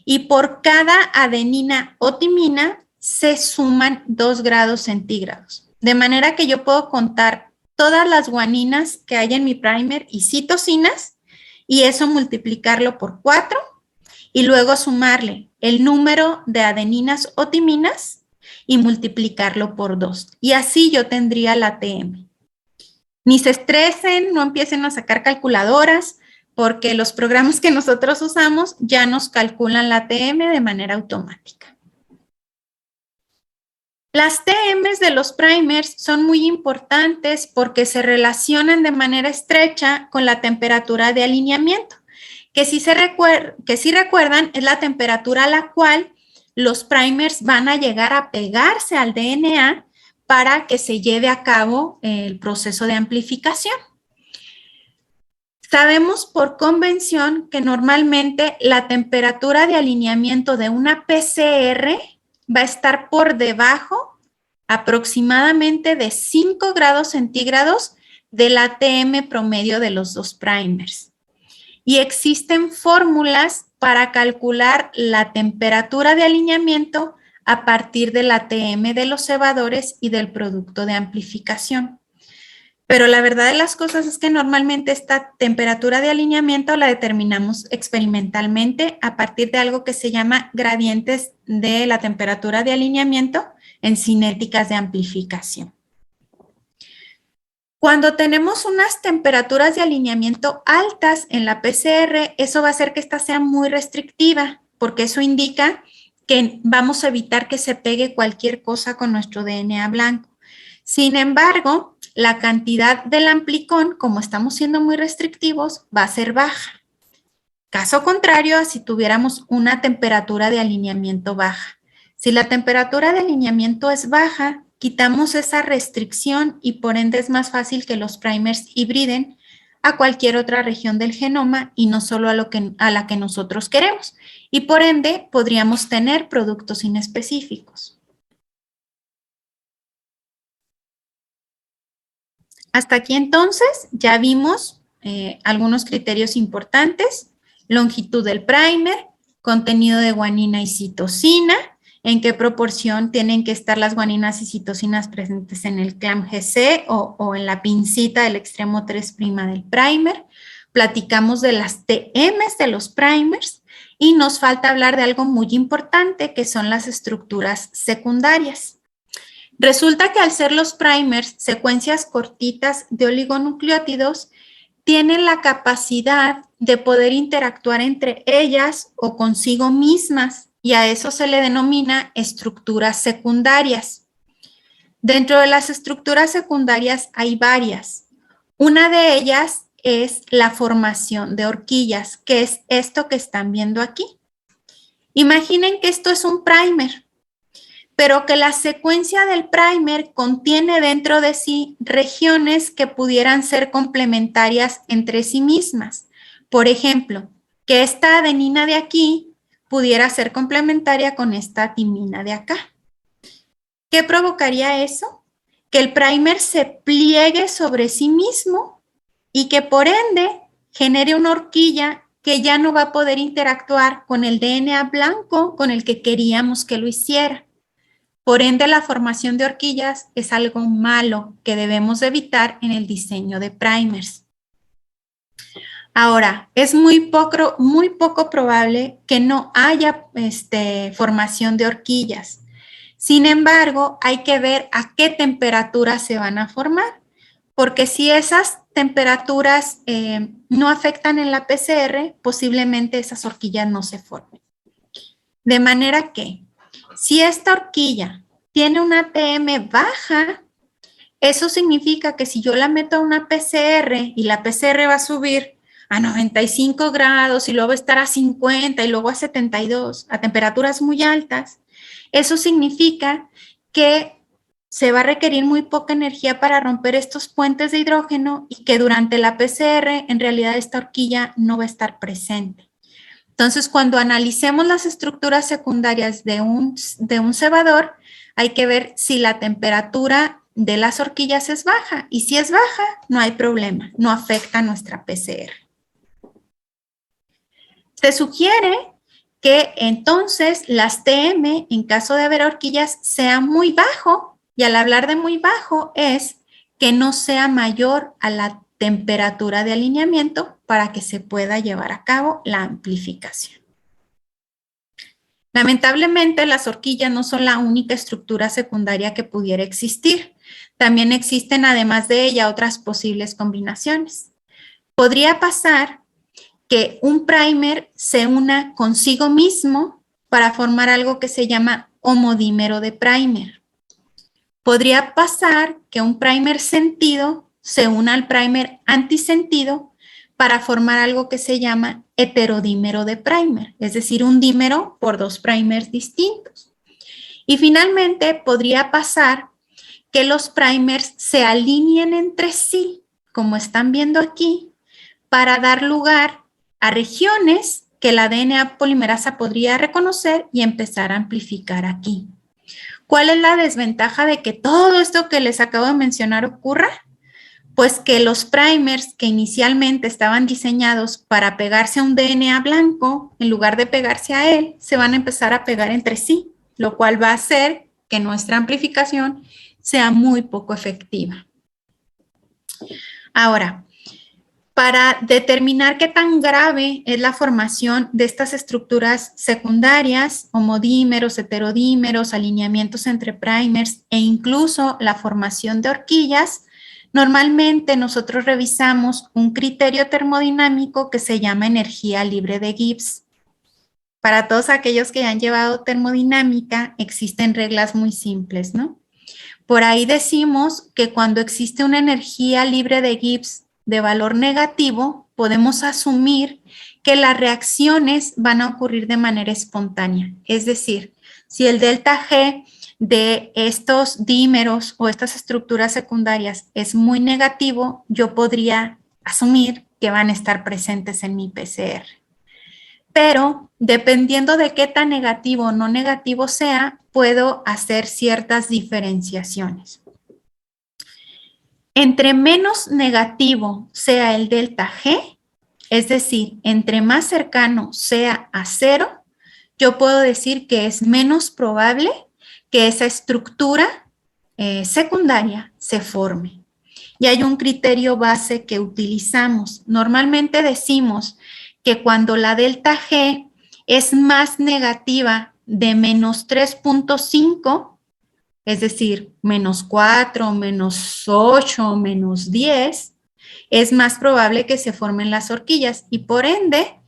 Y por cada adenina o timina se suman 2 grados centígrados. De manera que yo puedo contar todas las guaninas que hay en mi primer y citosinas y eso multiplicarlo por 4 y luego sumarle el número de adeninas o timinas y multiplicarlo por 2. Y así yo tendría la TM. Ni se estresen, no empiecen a sacar calculadoras porque los programas que nosotros usamos ya nos calculan la TM de manera automática. Las TMs de los primers son muy importantes porque se relacionan de manera estrecha con la temperatura de alineamiento, que si recuerdan es la temperatura a la cual los primers van a llegar a pegarse al DNA para que se lleve a cabo el proceso de amplificación. Sabemos por convención que normalmente la temperatura de alineamiento de una PCR va a estar por debajo aproximadamente de 5 grados centígrados del ATM promedio de los dos primers. Y existen fórmulas para calcular la temperatura de alineamiento a partir del ATM de los cebadores y del producto de amplificación. Pero la verdad de las cosas es que normalmente esta temperatura de alineamiento la determinamos experimentalmente a partir de algo que se llama gradientes de la temperatura de alineamiento en cinéticas de amplificación. Cuando tenemos unas temperaturas de alineamiento altas en la PCR, eso va a hacer que esta sea muy restrictiva, porque eso indica que vamos a evitar que se pegue cualquier cosa con nuestro DNA blanco. Sin embargo, la cantidad del amplicón, como estamos siendo muy restrictivos, va a ser baja. Caso contrario a si tuviéramos una temperatura de alineamiento baja. Si la temperatura de alineamiento es baja, quitamos esa restricción y por ende es más fácil que los primers hibriden a cualquier otra región del genoma y no solo a la que nosotros queremos. Y por ende podríamos tener productos inespecíficos. Hasta aquí entonces ya vimos algunos criterios importantes: longitud del primer, contenido de guanina y citosina, en qué proporción tienen que estar las guaninas y citosinas presentes en el clamp GC o en la pincita del extremo 3' del primer. Platicamos de las TMs de los primers y nos falta hablar de algo muy importante que son las estructuras secundarias. Resulta que al ser los primers secuencias cortitas de oligonucleótidos, tienen la capacidad de poder interactuar entre ellas o consigo mismas, y a eso se le denomina estructuras secundarias. Dentro de las estructuras secundarias hay varias. Una de ellas es la formación de horquillas, que es esto que están viendo aquí. Imaginen que esto es un primer, pero que la secuencia del primer contiene dentro de sí regiones que pudieran ser complementarias entre sí mismas. Por ejemplo, que esta adenina de aquí pudiera ser complementaria con esta timina de acá. ¿Qué provocaría eso? Que el primer se pliegue sobre sí mismo y que por ende genere una horquilla que ya no va a poder interactuar con el DNA blanco con el que queríamos que lo hiciera. Por ende, la formación de horquillas es algo malo que debemos evitar en el diseño de primers. Ahora, es muy poco probable que no haya formación de horquillas. Sin embargo, hay que ver a qué temperatura se van a formar, porque si esas temperaturas no afectan en la PCR, posiblemente esas horquillas no se formen. De manera que, si esta horquilla tiene una TM baja, eso significa que si yo la meto a una PCR y la PCR va a subir a 95 grados y luego va a estar a 50 y luego a 72, a temperaturas muy altas, eso significa que se va a requerir muy poca energía para romper estos puentes de hidrógeno y que durante la PCR en realidad esta horquilla no va a estar presente. Entonces, cuando analicemos las estructuras secundarias de un cebador, hay que ver si la temperatura de las horquillas es baja, y si es baja, no hay problema, no afecta a nuestra PCR. Se sugiere que entonces las TM, en caso de haber horquillas, sean muy bajo, y al hablar de muy bajo es que no sea mayor a la temperatura de alineamiento para que se pueda llevar a cabo la amplificación. Lamentablemente, las horquillas no son la única estructura secundaria que pudiera existir. También existen, además de ella, otras posibles combinaciones. Podría pasar que un primer se una consigo mismo para formar algo que se llama homodímero de primer. Podría pasar que un primer sentido se una al primer antisentido para formar algo que se llama heterodímero de primer, es decir, un dímero por dos primers distintos. Y finalmente podría pasar que los primers se alineen entre sí, como están viendo aquí, para dar lugar a regiones que la DNA polimerasa podría reconocer y empezar a amplificar aquí. ¿Cuál es la desventaja de que todo esto que les acabo de mencionar ocurra? Pues que los primers que inicialmente estaban diseñados para pegarse a un DNA blanco, en lugar de pegarse a él, se van a empezar a pegar entre sí, lo cual va a hacer que nuestra amplificación sea muy poco efectiva. Ahora, para determinar qué tan grave es la formación de estas estructuras secundarias, homodímeros, heterodímeros, alineamientos entre primers e incluso la formación de horquillas, normalmente nosotros revisamos un criterio termodinámico que se llama energía libre de Gibbs. Para todos aquellos que han llevado termodinámica, existen reglas muy simples, ¿no? Por ahí decimos que cuando existe una energía libre de Gibbs de valor negativo, podemos asumir que las reacciones van a ocurrir de manera espontánea. Es decir, si el delta G de estos dímeros o estas estructuras secundarias es muy negativo, yo podría asumir que van a estar presentes en mi PCR. Pero dependiendo de qué tan negativo o no negativo sea, puedo hacer ciertas diferenciaciones. Entre menos negativo sea el delta G, es decir, entre más cercano sea a 0, yo puedo decir que es menos probable que esa estructura secundaria se forme. Y hay un criterio base que utilizamos. Normalmente decimos que cuando la delta G es más negativa de menos 3.5, es decir, menos 4, menos 8, menos 10, es más probable que se formen las horquillas y por ende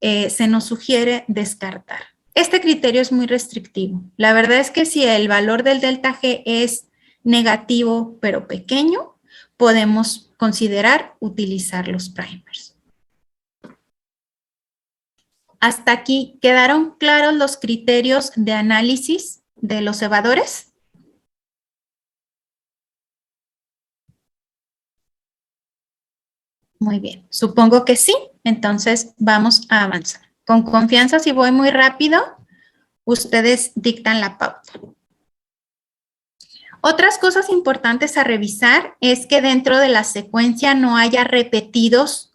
se nos sugiere descartar. Este criterio es muy restrictivo. La verdad es que si el valor del delta G es negativo pero pequeño, podemos considerar utilizar los primers. Hasta aquí, ¿quedaron claros los criterios de análisis de los cebadores? Muy bien, supongo que sí, entonces vamos a avanzar. Con confianza, si voy muy rápido, ustedes dictan la pauta. Otras cosas importantes a revisar es que dentro de la secuencia no haya repetidos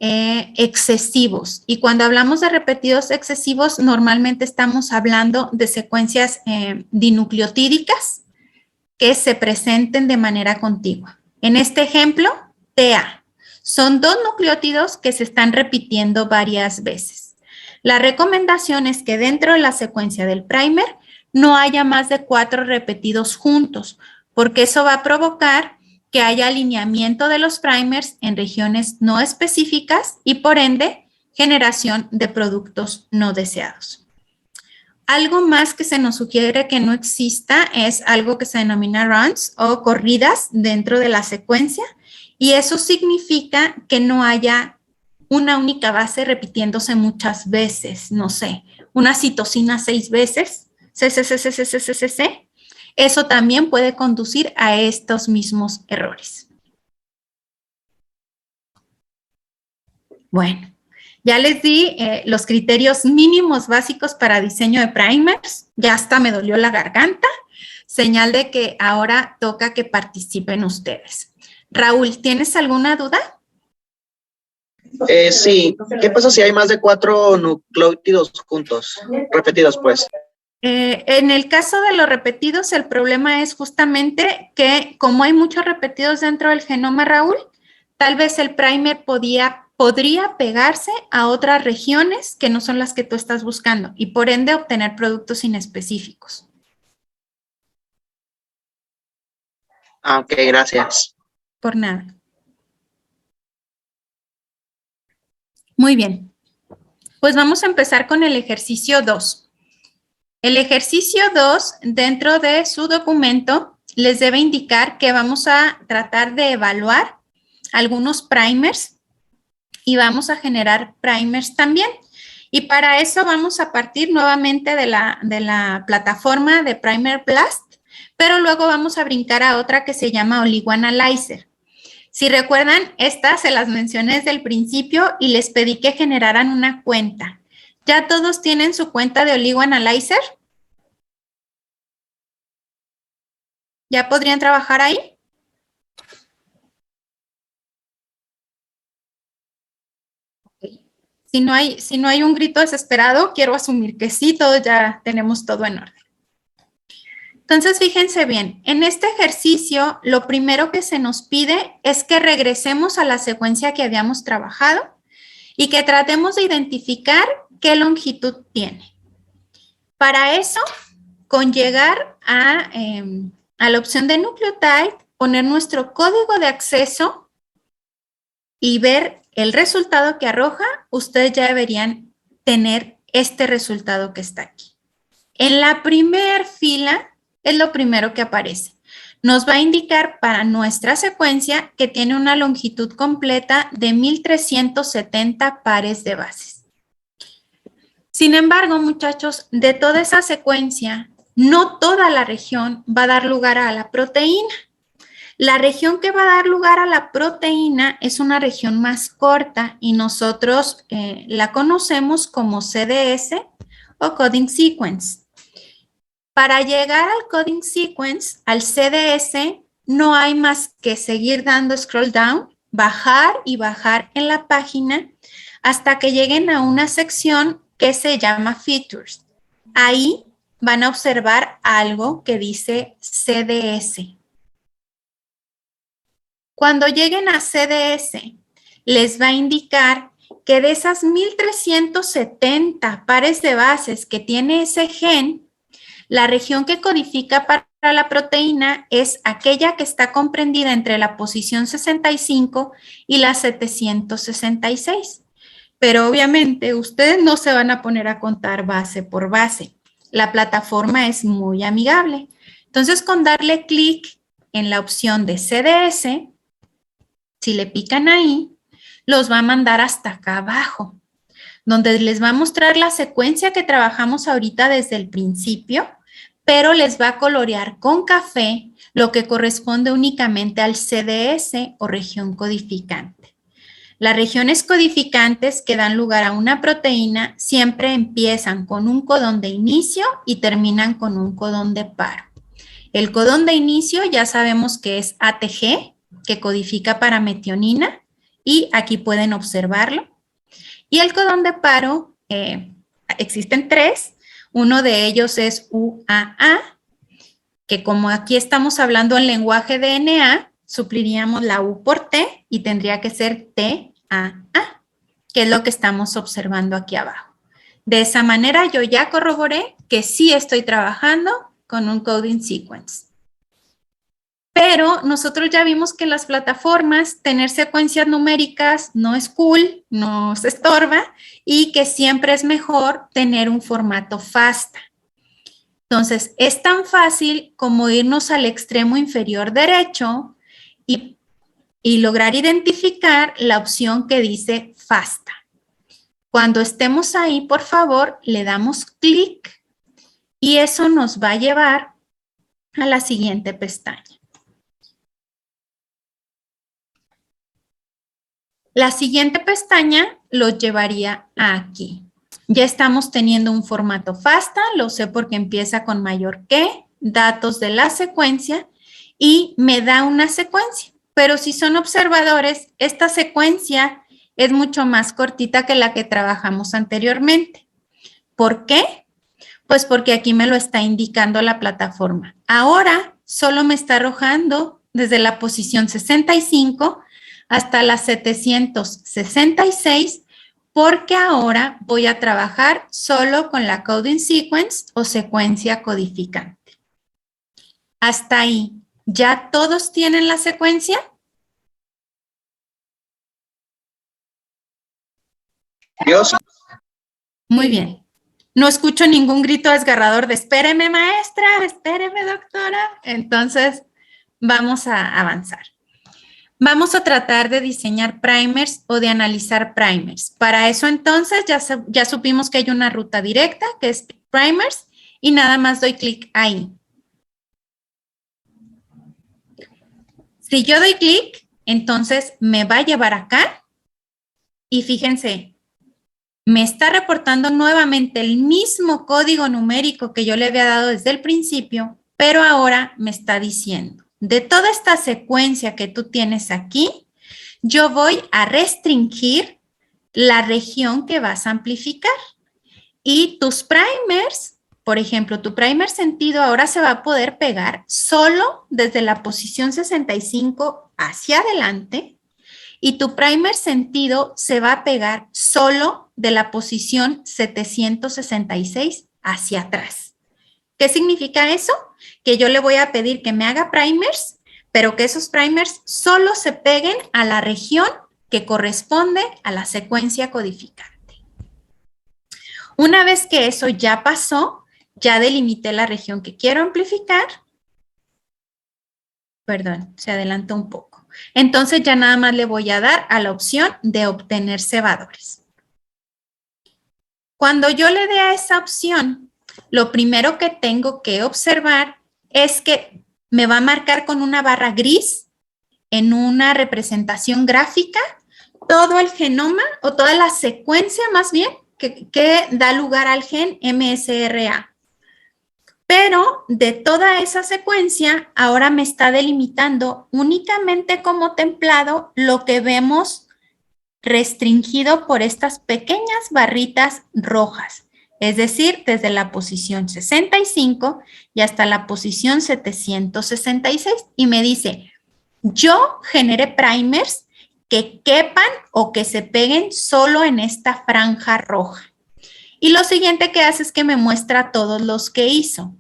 excesivos. Y cuando hablamos de repetidos excesivos, normalmente estamos hablando de secuencias dinucleotídicas que se presenten de manera contigua. En este ejemplo, TA. Son dos nucleótidos que se están repitiendo varias veces. La recomendación es que dentro de la secuencia del primer no haya más de 4 repetidos juntos, porque eso va a provocar que haya alineamiento de los primers en regiones no específicas y por ende generación de productos no deseados. Algo más que se nos sugiere que no exista es algo que se denomina runs o corridas dentro de la secuencia. Y eso significa que no haya una única base repitiéndose muchas veces, no sé, una citosina 6 veces, C. Eso también puede conducir a estos mismos errores. Bueno, ya les di los criterios mínimos básicos para diseño de primers. Ya hasta me dolió la garganta, señal de que ahora toca que participen ustedes. Raúl, ¿tienes alguna duda? Sí. ¿Qué pasa si hay más de 4 nucleótidos juntos? Repetidos, pues. En el caso de los repetidos, el problema es justamente que como hay muchos repetidos dentro del genoma, Raúl, tal vez el primer podría pegarse a otras regiones que no son las que tú estás buscando y por ende obtener productos inespecíficos. Ok, gracias. Por nada. Muy bien. Pues vamos a empezar con el ejercicio 2. El ejercicio 2, dentro de su documento, les debe indicar que vamos a tratar de evaluar algunos primers y vamos a generar primers también. Y para eso vamos a partir nuevamente de la plataforma de Primer Blast, pero luego vamos a brincar a otra que se llama OligoAnalyzer. Si recuerdan, estas se las mencioné desde el principio y les pedí que generaran una cuenta. ¿Ya todos tienen su cuenta de OligoAnalyzer? ¿Ya podrían trabajar ahí? Si no hay un grito desesperado, quiero asumir que sí, todos ya tenemos todo en orden. Entonces, fíjense bien, en este ejercicio, lo primero que se nos pide es que regresemos a la secuencia que habíamos trabajado y que tratemos de identificar qué longitud tiene. Para eso, con llegar a la opción de Nucleotide, poner nuestro código de acceso y ver el resultado que arroja, ustedes ya deberían tener este resultado que está aquí. En la primera fila es lo primero que aparece. Nos va a indicar para nuestra secuencia que tiene una longitud completa de 1370 pares de bases. Sin embargo, muchachos, de toda esa secuencia, no toda la región va a dar lugar a la proteína. La región que va a dar lugar a la proteína es una región más corta y nosotros la conocemos como CDS o Coding Sequence. Para llegar al Coding Sequence, al CDS, no hay más que seguir dando scroll down, bajar y bajar en la página hasta que lleguen a una sección que se llama Features. Ahí van a observar algo que dice CDS. Cuando lleguen a CDS, les va a indicar que de esas 1370 pares de bases que tiene ese gen, la región que codifica para la proteína es aquella que está comprendida entre la posición 65 y la 766. Pero obviamente ustedes no se van a poner a contar base por base. La plataforma es muy amigable. Entonces, con darle clic en la opción de CDS, si le pican ahí, los va a mandar hasta acá abajo, donde les va a mostrar la secuencia que trabajamos ahorita desde el principio, pero les va a colorear con café lo que corresponde únicamente al CDS o región codificante. Las regiones codificantes que dan lugar a una proteína siempre empiezan con un codón de inicio y terminan con un codón de paro. El codón de inicio ya sabemos que es ATG, que codifica para metionina, y aquí pueden observarlo. Y el codón de paro, existen tres. Uno de ellos es UAA, que como aquí estamos hablando en lenguaje DNA, supliríamos la U por T y tendría que ser TAA, que es lo que estamos observando aquí abajo. De esa manera yo ya corroboré que sí estoy trabajando con un coding sequence. Pero nosotros ya vimos que las plataformas, tener secuencias numéricas no es cool, no se estorba y que siempre es mejor tener un formato FASTA. Entonces, es tan fácil como irnos al extremo inferior derecho y lograr identificar la opción que dice FASTA. Cuando estemos ahí, por favor, le damos clic y eso nos va a llevar a la siguiente pestaña. La siguiente pestaña los llevaría aquí. Ya estamos teniendo un formato FASTA, lo sé porque empieza con mayor que, datos de la secuencia y me da una secuencia. Pero si son observadores, esta secuencia es mucho más cortita que la que trabajamos anteriormente. ¿Por qué? Pues porque aquí me lo está indicando la plataforma. Ahora solo me está arrojando desde la posición 65 hasta la 766, porque ahora voy a trabajar solo con la coding sequence o secuencia codificante. Hasta ahí, ¿ya todos tienen la secuencia? Dios. Muy bien. No escucho ningún grito desgarrador de espéreme, maestra, espéreme, doctora. Entonces, vamos a avanzar. Vamos a tratar de diseñar primers o de analizar primers. Para eso entonces ya supimos que hay una ruta directa que es primers y nada más doy clic ahí. Si yo doy clic, entonces me va a llevar acá y fíjense, me está reportando nuevamente el mismo código numérico que yo le había dado desde el principio, pero ahora me está diciendo, de toda esta secuencia que tú tienes aquí, yo voy a restringir la región que vas a amplificar. Y tus primers, por ejemplo, tu primer sentido ahora se va a poder pegar solo desde la posición 65 hacia adelante y tu primer sentido se va a pegar solo de la posición 766 hacia atrás. ¿Qué significa eso? Que yo le voy a pedir que me haga primers, pero que esos primers solo se peguen a la región que corresponde a la secuencia codificante. Una vez que eso ya pasó, ya delimité la región que quiero amplificar. Perdón, se adelantó un poco. Entonces ya nada más le voy a dar a la opción de obtener cebadores. Cuando yo le dé a esa opción, lo primero que tengo que observar es que me va a marcar con una barra gris en una representación gráfica todo el genoma o toda la secuencia más bien que da lugar al gen MSRA. Pero de toda esa secuencia, ahora me está delimitando únicamente como templado lo que vemos restringido por estas pequeñas barritas rojas, es decir, desde la posición 65 y hasta la posición 766. Y me dice, yo generé primers que quepan o que se peguen solo en esta franja roja. Y lo siguiente que hace es que me muestra todos los que hizo.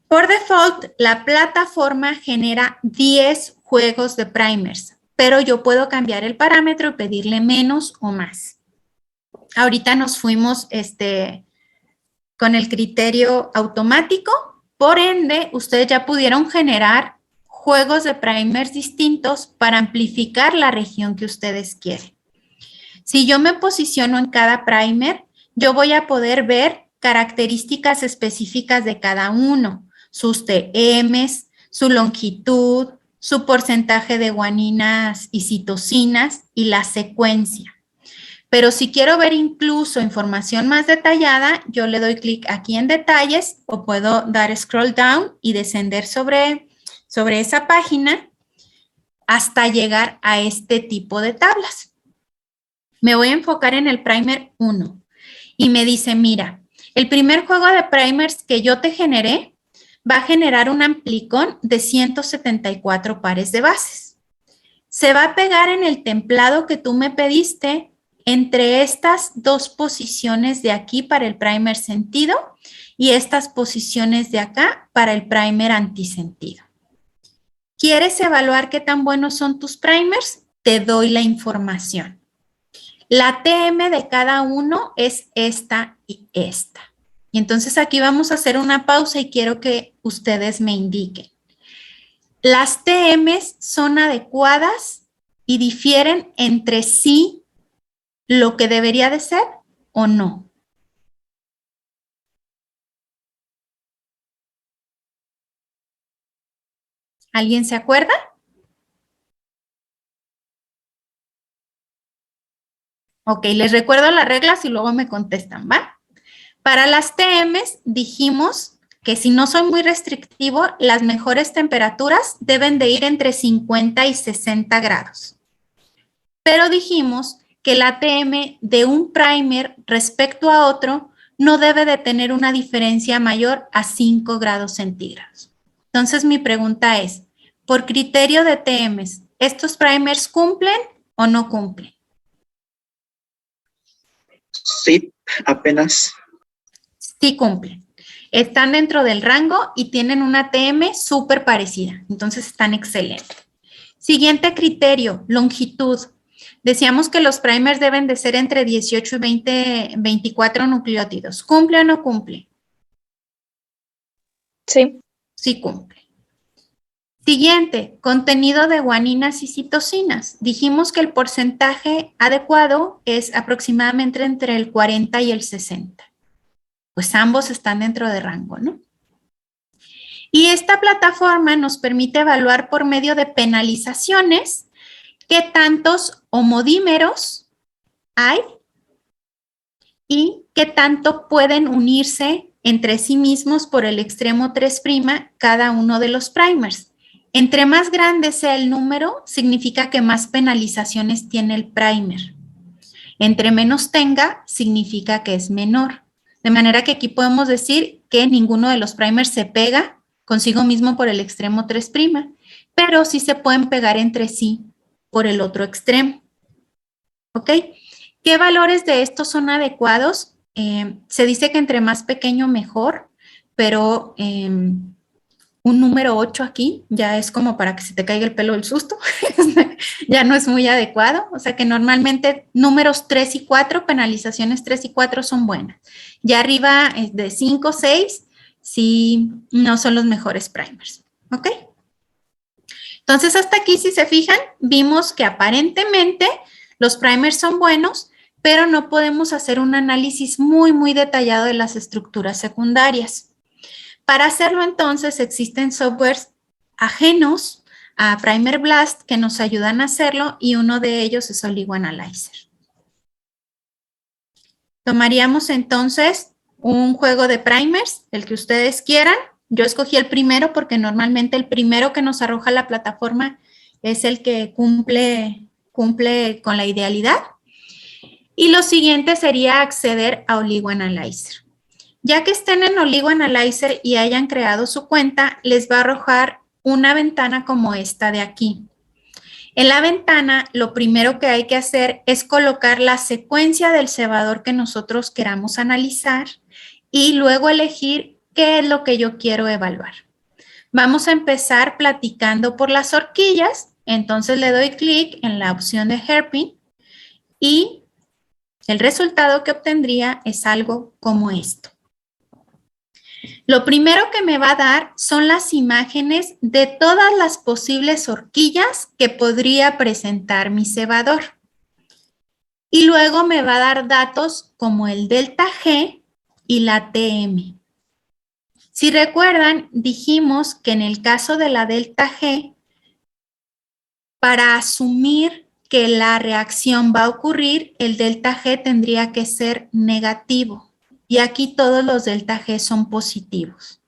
Por default, la plataforma genera 10 juegos de primers, pero yo puedo cambiar el parámetro y pedirle menos o más. Ahorita nos fuimos con el criterio automático, por ende, ustedes ya pudieron generar juegos de primers distintos para amplificar la región que ustedes quieren. Si yo me posiciono en cada primer, yo voy a poder ver características específicas de cada uno, sus TMs, su longitud, su porcentaje de guaninas y citosinas y la secuencia. Pero si quiero ver incluso información más detallada, yo le doy clic aquí en detalles o puedo dar scroll down y descender sobre esa página hasta llegar a este tipo de tablas. Me voy a enfocar en el primer 1 y me dice, mira, el primer juego de primers que yo te generé va a generar un amplicón de 174 pares de bases. Se va a pegar en el templado que tú me pediste entre estas dos posiciones de aquí para el primer sentido y estas posiciones de acá para el primer antisentido. ¿Quieres evaluar qué tan buenos son tus primers? Te doy la información. La TM de cada uno es esta y esta. Y entonces aquí vamos a hacer una pausa y quiero que ustedes me indiquen. ¿Las TMs son adecuadas y difieren entre sí lo que debería de ser o no? ¿Alguien se acuerda? Ok, les recuerdo las reglas y luego me contestan, ¿va? Para las TMs dijimos que si no soy muy restrictivo, las mejores temperaturas deben de ir entre 50 y 60 grados. Pero dijimos que la TM de un primer respecto a otro no debe de tener una diferencia mayor a 5 grados centígrados. Entonces mi pregunta es, por criterio de TMs, ¿estos primers cumplen o no cumplen? Sí, apenas. Sí cumplen. Están dentro del rango y tienen una TM súper parecida. Entonces están excelentes. Siguiente criterio, longitud. Decíamos que los primers deben de ser entre 18 y 24 nucleótidos. ¿Cumple o no cumple? Sí. Sí cumple. Siguiente, contenido de guaninas y citosinas. Dijimos que el porcentaje adecuado es aproximadamente entre el 40 y el 60. Pues ambos están dentro de rango, ¿no? Y esta plataforma nos permite evaluar por medio de penalizaciones qué tantos homodímeros hay y qué tanto pueden unirse entre sí mismos por el extremo 3' cada uno de los primers. Entre más grande sea el número, significa que más penalizaciones tiene el primer. Entre menos tenga, significa que es menor. De manera que aquí podemos decir que ninguno de los primers se pega consigo mismo por el extremo 3', pero sí se pueden pegar entre sí por el otro extremo. ¿Ok? ¿Qué valores de estos son adecuados? Se dice que entre más pequeño mejor, pero un número 8 aquí ya es como para que se te caiga el pelo del susto, ya no es muy adecuado, o sea que normalmente números 3 y 4, penalizaciones 3 y 4 son buenas. Ya arriba de 5, 6, sí no son los mejores primers, ¿ok? Entonces hasta aquí, si se fijan, vimos que aparentemente los primers son buenos, pero no podemos hacer un análisis muy detallado de las estructuras secundarias. Para hacerlo entonces existen softwares ajenos a Primer Blast que nos ayudan a hacerlo y uno de ellos es OligoAnalyzer. Tomaríamos entonces un juego de primers, el que ustedes quieran. Yo escogí el primero porque normalmente el primero que nos arroja la plataforma es el que cumple con la idealidad. Y lo siguiente sería acceder a OligoAnalyzer. Ya que estén en OligoAnalyzer y hayan creado su cuenta, les va a arrojar una ventana como esta de aquí. En la ventana, lo primero que hay que hacer es colocar la secuencia del cebador que nosotros queramos analizar y luego elegir qué es lo que yo quiero evaluar. Vamos a empezar platicando por las horquillas, entonces le doy clic en la opción de Hairpin y el resultado que obtendría es algo como esto. Lo primero que me va a dar son las imágenes de todas las posibles horquillas que podría presentar mi cebador. Y luego me va a dar datos como el delta G y la TM. Si recuerdan, dijimos que en el caso de la delta G, para asumir que la reacción va a ocurrir, el delta G tendría que ser negativo. Y aquí todos los delta G son positivos.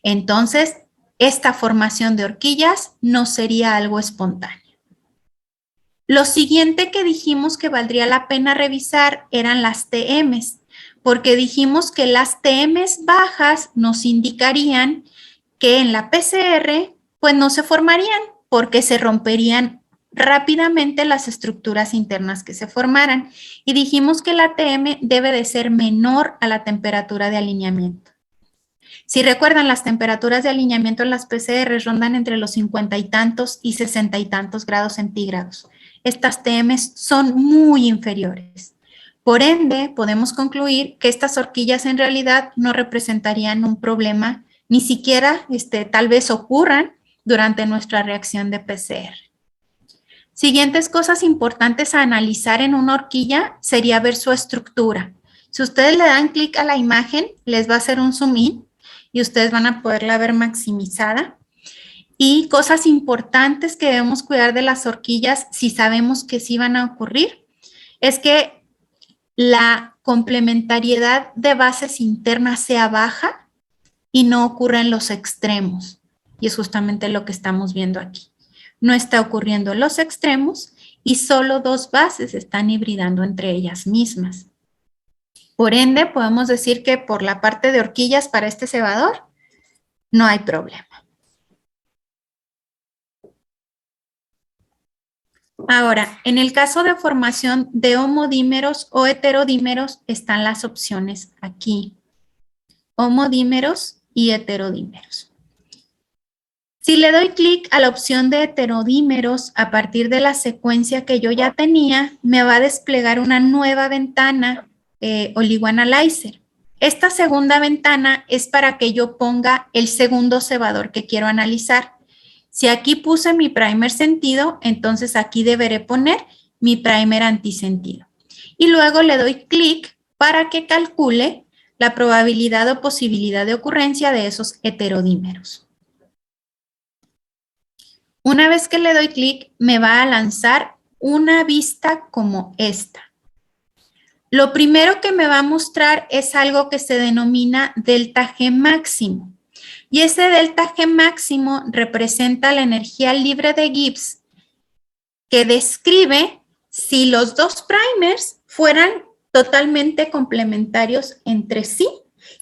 Entonces, esta formación de horquillas no sería algo espontáneo. Lo siguiente que dijimos que valdría la pena revisar eran las TMs, porque dijimos que las TMs bajas nos indicarían que en la PCR pues no se formarían porque se romperían rápidamente las estructuras internas que se formaran. Y dijimos que la TM debe de ser menor a la temperatura de alineamiento. Si recuerdan, las temperaturas de alineamiento en las PCR rondan entre los 50 y tantos y 60 y tantos grados centígrados. Estas TMs son muy inferiores. Por ende, podemos concluir que estas horquillas en realidad no representarían un problema, ni siquiera tal vez ocurran durante nuestra reacción de PCR. Siguientes cosas importantes a analizar en una horquilla sería ver su estructura. Si ustedes le dan clic a la imagen, les va a hacer un zoom in y ustedes van a poderla ver maximizada. Y cosas importantes que debemos cuidar de las horquillas si sabemos que sí van a ocurrir, es que la complementariedad de bases internas sea baja y no ocurra en los extremos. Y es justamente lo que estamos viendo aquí. No está ocurriendo en los extremos y solo dos bases están hibridando entre ellas mismas. Por ende, podemos decir que por la parte de horquillas para este cebador no hay problema. Ahora, en el caso de formación de homodímeros o heterodímeros están las opciones aquí. Homodímeros y heterodímeros. Si le doy clic a la opción de heterodímeros a partir de la secuencia que yo ya tenía, me va a desplegar una nueva ventana OligoAnalyzer. Esta segunda ventana es para que yo ponga el segundo cebador que quiero analizar. Si aquí puse mi primer sentido, entonces aquí deberé poner mi primer antisentido. Y luego le doy clic para que calcule la probabilidad o posibilidad de ocurrencia de esos heterodímeros. Una vez que le doy clic, me va a lanzar una vista como esta. Lo primero que me va a mostrar es algo que se denomina delta G máximo. Y ese delta G máximo representa la energía libre de Gibbs que describe si los dos primers fueran totalmente complementarios entre sí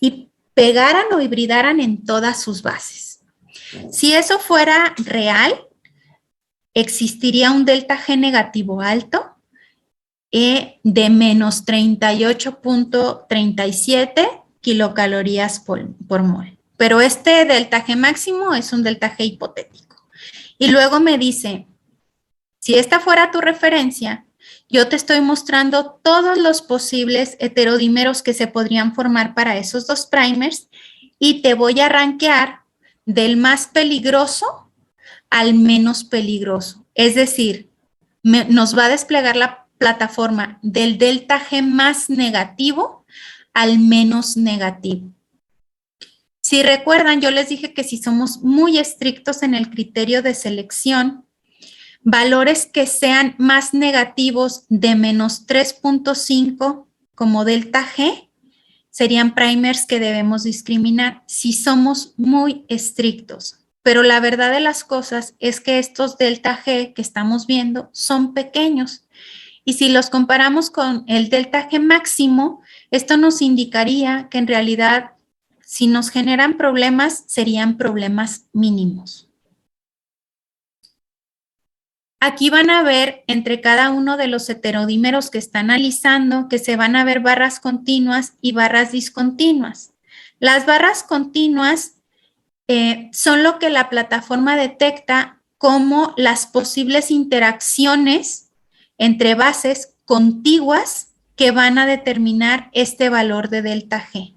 y pegaran o hibridaran en todas sus bases. Si eso fuera real, existiría un delta G negativo alto de menos 38.37 kilocalorías por mol. Pero este delta G máximo es un delta G hipotético. Y luego me dice, si esta fuera tu referencia, yo te estoy mostrando todos los posibles heterodímeros que se podrían formar para esos dos primers y te voy a rankear del más peligroso al menos peligroso. Es decir, nos va a desplegar la plataforma del delta G más negativo al menos negativo. Si recuerdan, yo les dije que si somos muy estrictos en el criterio de selección, valores que sean más negativos de menos 3.5 como delta G serían primers que debemos discriminar si somos muy estrictos. Pero la verdad de las cosas es que estos delta G que estamos viendo son pequeños. Y si los comparamos con el delta G máximo, esto nos indicaría que en realidad si nos generan problemas, serían problemas mínimos. Aquí van a ver entre cada uno de los heterodímeros que está analizando que se van a ver barras continuas y barras discontinuas. Las barras continuas son lo que la plataforma detecta como las posibles interacciones entre bases contiguas que van a determinar este valor de delta G.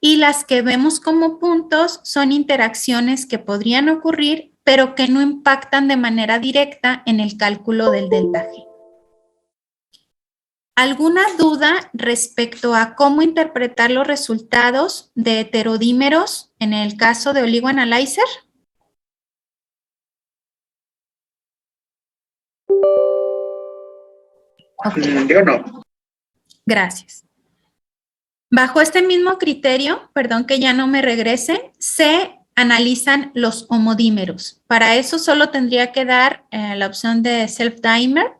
Y las que vemos como puntos son interacciones que podrían ocurrir, pero que no impactan de manera directa en el cálculo del delta G. ¿Alguna duda respecto a cómo interpretar los resultados de heterodímeros en el caso de OligoAnalyzer? Okay. Yo no. Gracias. Bajo este mismo criterio, perdón que ya no me regrese, se analizan los homodímeros. Para eso solo tendría que dar la opción de self-dimer,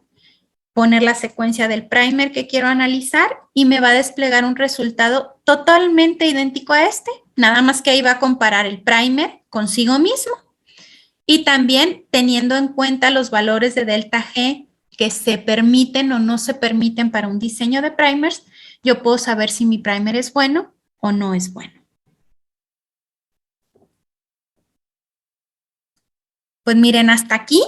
poner la secuencia del primer que quiero analizar y me va a desplegar un resultado totalmente idéntico a este, nada más que ahí va a comparar el primer consigo mismo y también teniendo en cuenta los valores de delta G que se permiten o no se permiten para un diseño de primers, yo puedo saber si mi primer es bueno o no es bueno. Pues miren, hasta aquí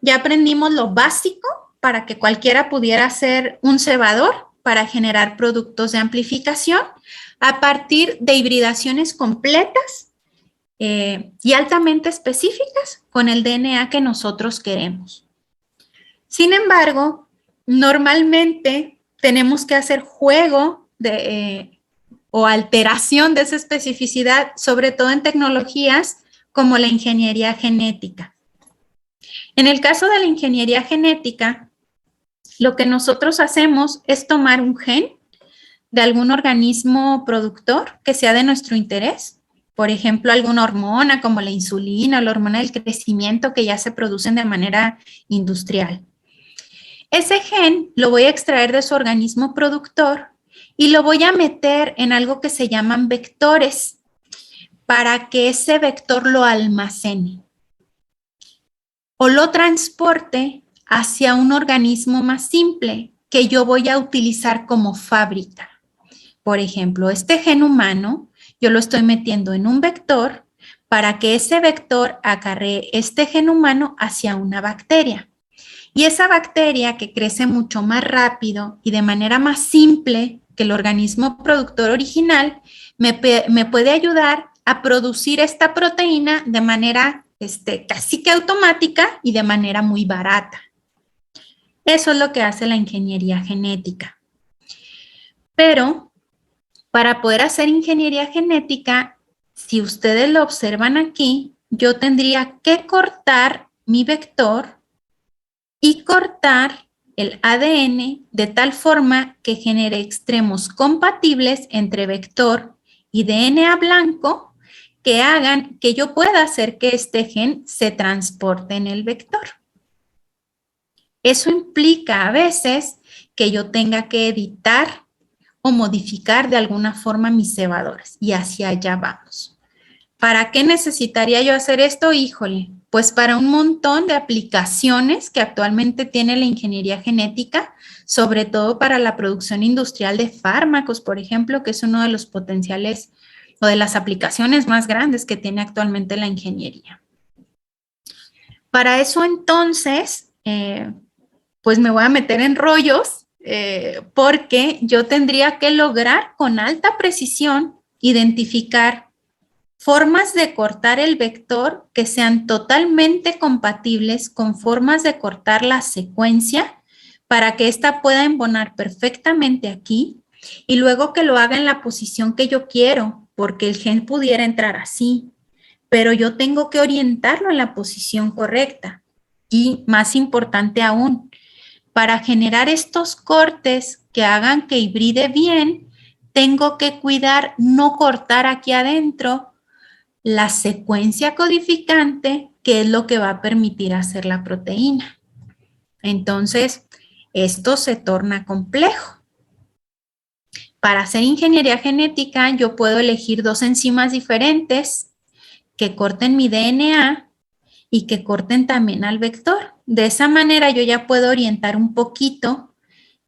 ya aprendimos lo básico para que cualquiera pudiera hacer un cebador para generar productos de amplificación a partir de hibridaciones completas y altamente específicas con el DNA que nosotros queremos. Sin embargo, normalmente tenemos que hacer juego o alteración de esa especificidad, sobre todo en tecnologías como la ingeniería genética. En el caso de la ingeniería genética, lo que nosotros hacemos es tomar un gen de algún organismo productor que sea de nuestro interés, por ejemplo, alguna hormona como la insulina o la hormona del crecimiento que ya se producen de manera industrial. Ese gen lo voy a extraer de su organismo productor y lo voy a meter en algo que se llaman vectores para que ese vector lo almacene o lo transporte hacia un organismo más simple que yo voy a utilizar como fábrica. Por ejemplo, este gen humano, yo lo estoy metiendo en un vector para que ese vector acarree este gen humano hacia una bacteria. Y esa bacteria que crece mucho más rápido y de manera más simple que el organismo productor original, me puede ayudar a producir esta proteína de manera casi que automática y de manera muy barata. Eso es lo que hace la ingeniería genética. Pero para poder hacer ingeniería genética, si ustedes lo observan aquí, yo tendría que cortar mi vector y cortar el ADN de tal forma que genere extremos compatibles entre vector y DNA blanco que hagan que yo pueda hacer que este gen se transporte en el vector. Eso implica a veces que yo tenga que editar o modificar de alguna forma mis cebadores y hacia allá vamos. ¿Para qué necesitaría yo hacer esto? Híjole, pues para un montón de aplicaciones que actualmente tiene la ingeniería genética, sobre todo para la producción industrial de fármacos, por ejemplo, que es uno de los potenciales o de las aplicaciones más grandes que tiene actualmente la ingeniería. Para eso entonces, pues me voy a meter en rollos porque yo tendría que lograr con alta precisión identificar formas de cortar el vector que sean totalmente compatibles con formas de cortar la secuencia para que ésta pueda embonar perfectamente aquí y luego que lo haga en la posición que yo quiero, porque el gen pudiera entrar así, pero yo tengo que orientarlo en la posición correcta. Y más importante aún, para generar estos cortes que hagan que hibride bien, tengo que cuidar no cortar aquí adentro la secuencia codificante, que es lo que va a permitir hacer la proteína. Entonces, esto se torna complejo. Para hacer ingeniería genética, yo puedo elegir 2 enzimas diferentes que corten mi DNA y que corten también al vector. De esa manera, yo ya puedo orientar un poquito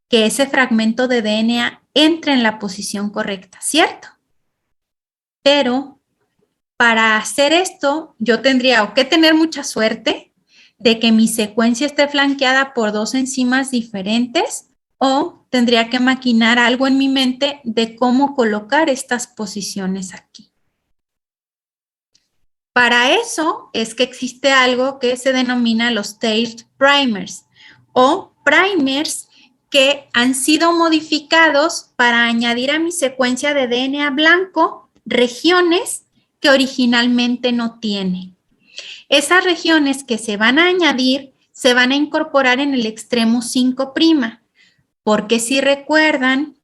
que ese fragmento de DNA entre en la posición correcta, ¿cierto? Pero para hacer esto, yo tendría o que tener mucha suerte de que mi secuencia esté flanqueada por 2 enzimas diferentes o tendría que maquinar algo en mi mente de cómo colocar estas posiciones aquí. Para eso es que existe algo que se denomina los tailed primers o primers que han sido modificados para añadir a mi secuencia de DNA blanco regiones que originalmente no tiene. Esas regiones que se van a añadir se van a incorporar en el extremo 5', porque si recuerdan,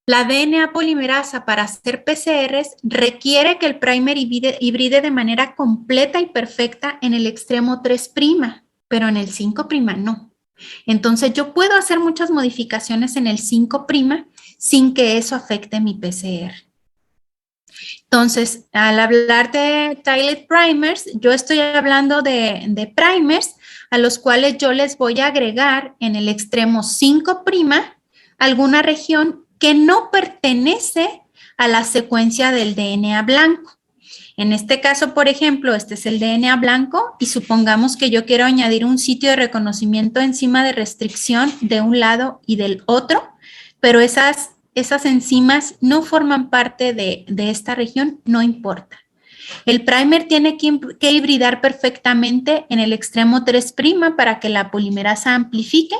la DNA polimerasa para hacer PCRs requiere que el primer hibride de manera completa y perfecta en el extremo 3', pero en el 5' no. Entonces yo puedo hacer muchas modificaciones en el 5' sin que eso afecte mi PCR. Entonces, al hablar de tailed primers, yo estoy hablando de primers a los cuales yo les voy a agregar en el extremo 5' alguna región que no pertenece a la secuencia del DNA blanco. En este caso, por ejemplo, este es el DNA blanco y supongamos que yo quiero añadir un sitio de reconocimiento enzima de restricción de un lado y del otro, pero esas enzimas no forman parte de esta región, no importa. El primer tiene que hibridar perfectamente en el extremo 3' para que la polimerasa amplifique,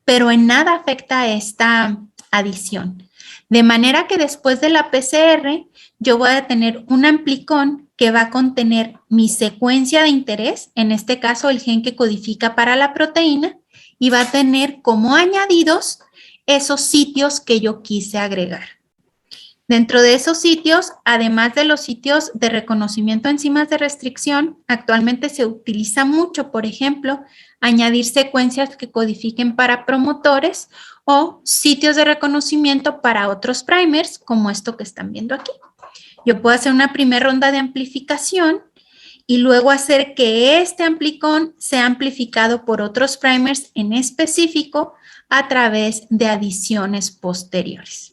pero en nada afecta a esta adición. De manera que después de la PCR, yo voy a tener un amplicón que va a contener mi secuencia de interés, en este caso el gen que codifica para la proteína, y va a tener como añadidos esos sitios que yo quise agregar. Dentro de esos sitios, además de los sitios de reconocimiento de enzimas de restricción, actualmente se utiliza mucho, por ejemplo, añadir secuencias que codifiquen para promotores o sitios de reconocimiento para otros primers, como esto que están viendo aquí. Yo puedo hacer una primera ronda de amplificación y luego hacer que este amplicón sea amplificado por otros primers en específico a través de adiciones posteriores.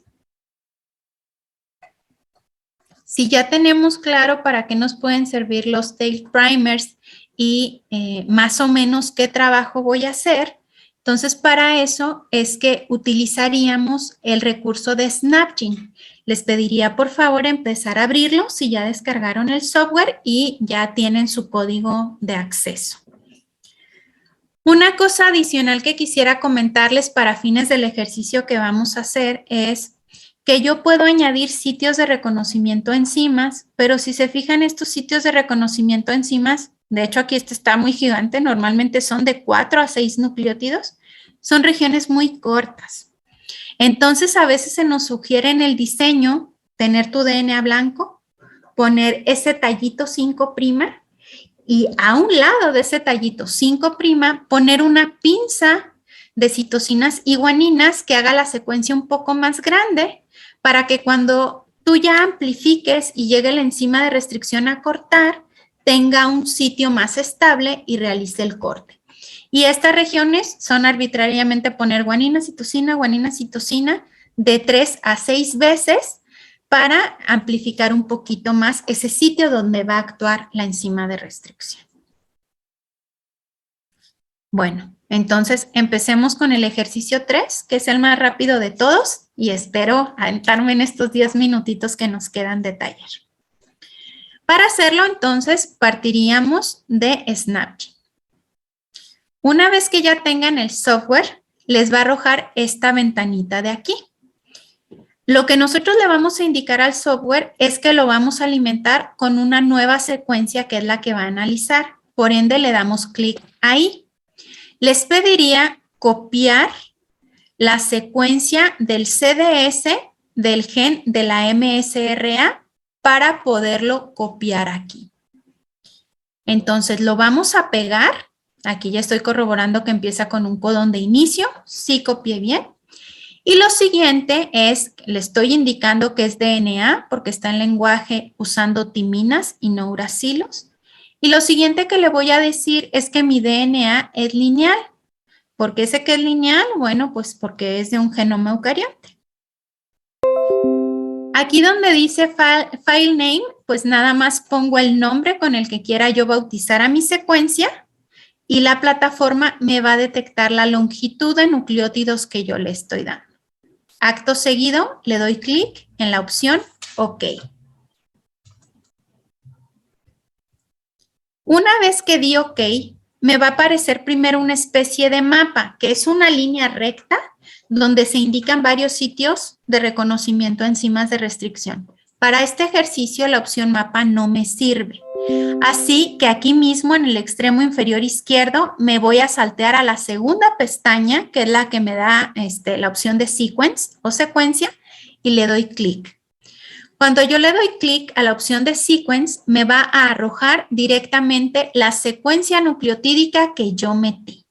Si ya tenemos claro para qué nos pueden servir los tailed primers y más o menos qué trabajo voy a hacer, entonces para eso es que utilizaríamos el recurso de SnapGene. Les pediría por favor empezar a abrirlo si ya descargaron el software y ya tienen su código de acceso. Una cosa adicional que quisiera comentarles para fines del ejercicio que vamos a hacer es que yo puedo añadir sitios de reconocimiento de enzimas, pero si se fijan estos sitios de reconocimiento de enzimas, de hecho aquí este está muy gigante, normalmente son de 4 a 6 nucleótidos, son regiones muy cortas. Entonces a veces se nos sugiere en el diseño tener tu DNA blanco, poner ese tallito 5' y a un lado de ese tallito 5', poner una pinza de citosinas y guaninas que haga la secuencia un poco más grande para que cuando tú ya amplifiques y llegue la enzima de restricción a cortar, tenga un sitio más estable y realice el corte. Y estas regiones son arbitrariamente poner guanina, citosina, de 3 a 6 veces para amplificar un poquito más ese sitio donde va a actuar la enzima de restricción. Bueno, entonces empecemos con el ejercicio 3, que es el más rápido de todos, y espero aventarme en estos 10 minutitos que nos quedan de taller. Para hacerlo, entonces, partiríamos de Snapchat. Una vez que ya tengan el software, les va a arrojar esta ventanita de aquí. Lo que nosotros le vamos a indicar al software es que lo vamos a alimentar con una nueva secuencia que es la que va a analizar. Por ende, le damos clic ahí. Les pediría copiar la secuencia del CDS del gen de la MSRA para poderlo copiar aquí. Entonces, lo vamos a pegar. Aquí ya estoy corroborando que empieza con un codón de inicio. Sí copié bien. Y lo siguiente es, le estoy indicando que es DNA porque está en lenguaje usando timinas y no uracilos. Y lo siguiente que le voy a decir es que mi DNA es lineal. ¿Por qué sé que es lineal? Bueno, pues porque es de un genoma eucarionte. Aquí donde dice file name, pues nada más pongo el nombre con el que quiera yo bautizar a mi secuencia y la plataforma me va a detectar la longitud de nucleótidos que yo le estoy dando. Acto seguido, le doy clic en la opción OK. Una vez que di OK, me va a aparecer primero una especie de mapa, que es una línea recta donde se indican varios sitios de reconocimiento de enzimas de restricción. Para este ejercicio, la opción mapa no me sirve. Así que aquí mismo en el extremo inferior izquierdo me voy a saltear a la segunda pestaña, que es la que me da la opción de sequence o secuencia, y le doy clic. Cuando yo le doy clic a la opción de sequence, me va a arrojar directamente la secuencia nucleotídica que yo metí.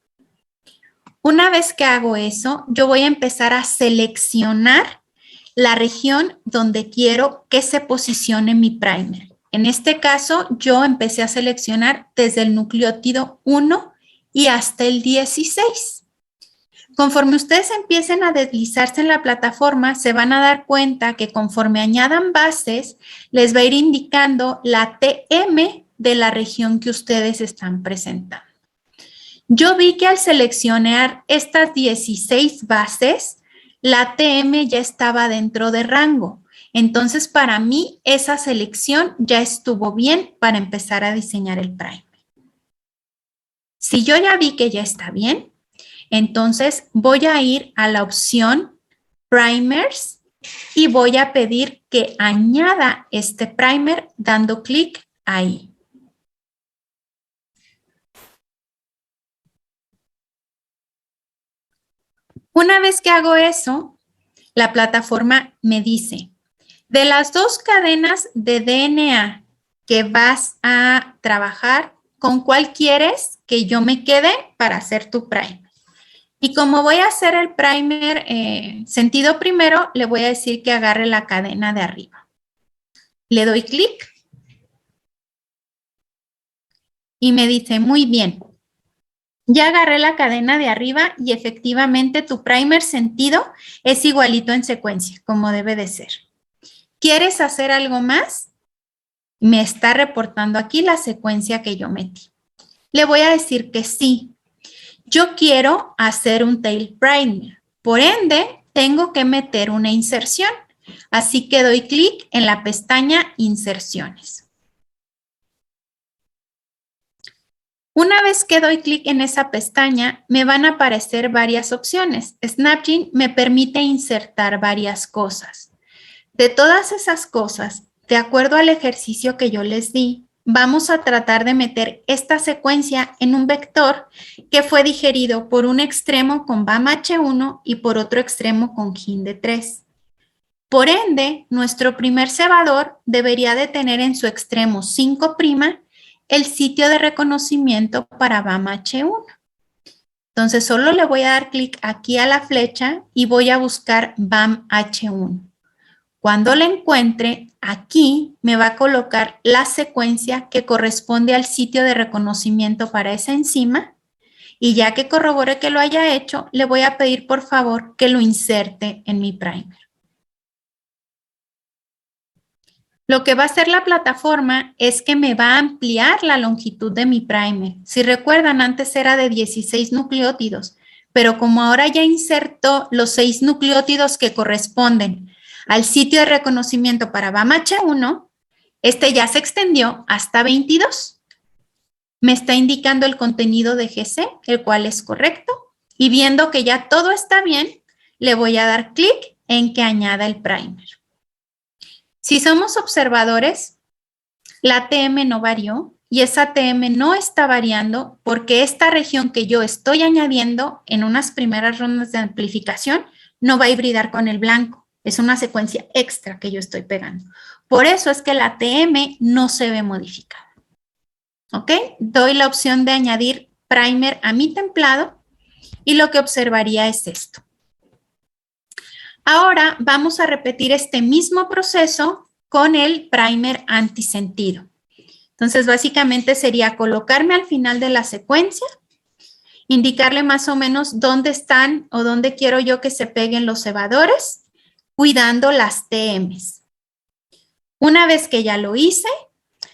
Una vez que hago eso, yo voy a empezar a seleccionar la región donde quiero que se posicione mi primer. En este caso, yo empecé a seleccionar desde el nucleótido 1 y hasta el 16. Conforme ustedes empiecen a deslizarse en la plataforma, se van a dar cuenta que conforme añadan bases, les va a ir indicando la TM de la región que ustedes están presentando. Yo vi que al seleccionar estas 16 bases, la TM ya estaba dentro de rango. Entonces, para mí, esa selección ya estuvo bien para empezar a diseñar el primer. Si yo ya vi que ya está bien, entonces voy a ir a la opción Primers y voy a pedir que añada este primer dando clic ahí. Una vez que hago eso, la plataforma me dice, de las 2 cadenas de DNA que vas a trabajar, ¿con cuál quieres que yo me quede para hacer tu primer? Y como voy a hacer el primer sentido primero, le voy a decir que agarre la cadena de arriba. Le doy clic y me dice, muy bien, ya agarré la cadena de arriba y efectivamente tu primer sentido es igualito en secuencia, como debe de ser. ¿Quieres hacer algo más? Me está reportando aquí la secuencia que yo metí. Le voy a decir que sí. Yo quiero hacer un tail primer. Por ende, tengo que meter una inserción. Así que doy clic en la pestaña Inserciones. Una vez que doy clic en esa pestaña, me van a aparecer varias opciones. Snapgene me permite insertar varias cosas. De todas esas cosas, de acuerdo al ejercicio que yo les di, vamos a tratar de meter esta secuencia en un vector que fue digerido por un extremo con BAM-H1 y por otro extremo con HindD3. Por ende, nuestro primer cebador debería de tener en su extremo 5' el sitio de reconocimiento para BAM-H1. Entonces, solo le voy a dar clic aquí a la flecha y voy a buscar BAM-H1. Cuando la encuentre, aquí me va a colocar la secuencia que corresponde al sitio de reconocimiento para esa enzima y ya que corrobore que lo haya hecho, le voy a pedir por favor que lo inserte en mi primer. Lo que va a hacer la plataforma es que me va a ampliar la longitud de mi primer. Si recuerdan, antes era de 16 nucleótidos, pero como ahora ya insertó los 6 nucleótidos que corresponden al sitio de reconocimiento para BAM-H1, este ya se extendió hasta 22. Me está indicando el contenido de GC, el cual es correcto. Y viendo que ya todo está bien, le voy a dar clic en que añada el primer. Si somos observadores, la ATM no varió y esa ATM no está variando porque esta región que yo estoy añadiendo en unas primeras rondas de amplificación no va a hibridar con el blanco. Es una secuencia extra que yo estoy pegando. Por eso es que la ATM no se ve modificada. ¿Ok? Doy la opción de añadir primer a mi templado y lo que observaría es esto. Ahora vamos a repetir este mismo proceso con el primer antisentido. Entonces, básicamente sería colocarme al final de la secuencia, indicarle más o menos dónde están o dónde quiero yo que se peguen los cebadores, cuidando las TMs. Una vez que ya lo hice,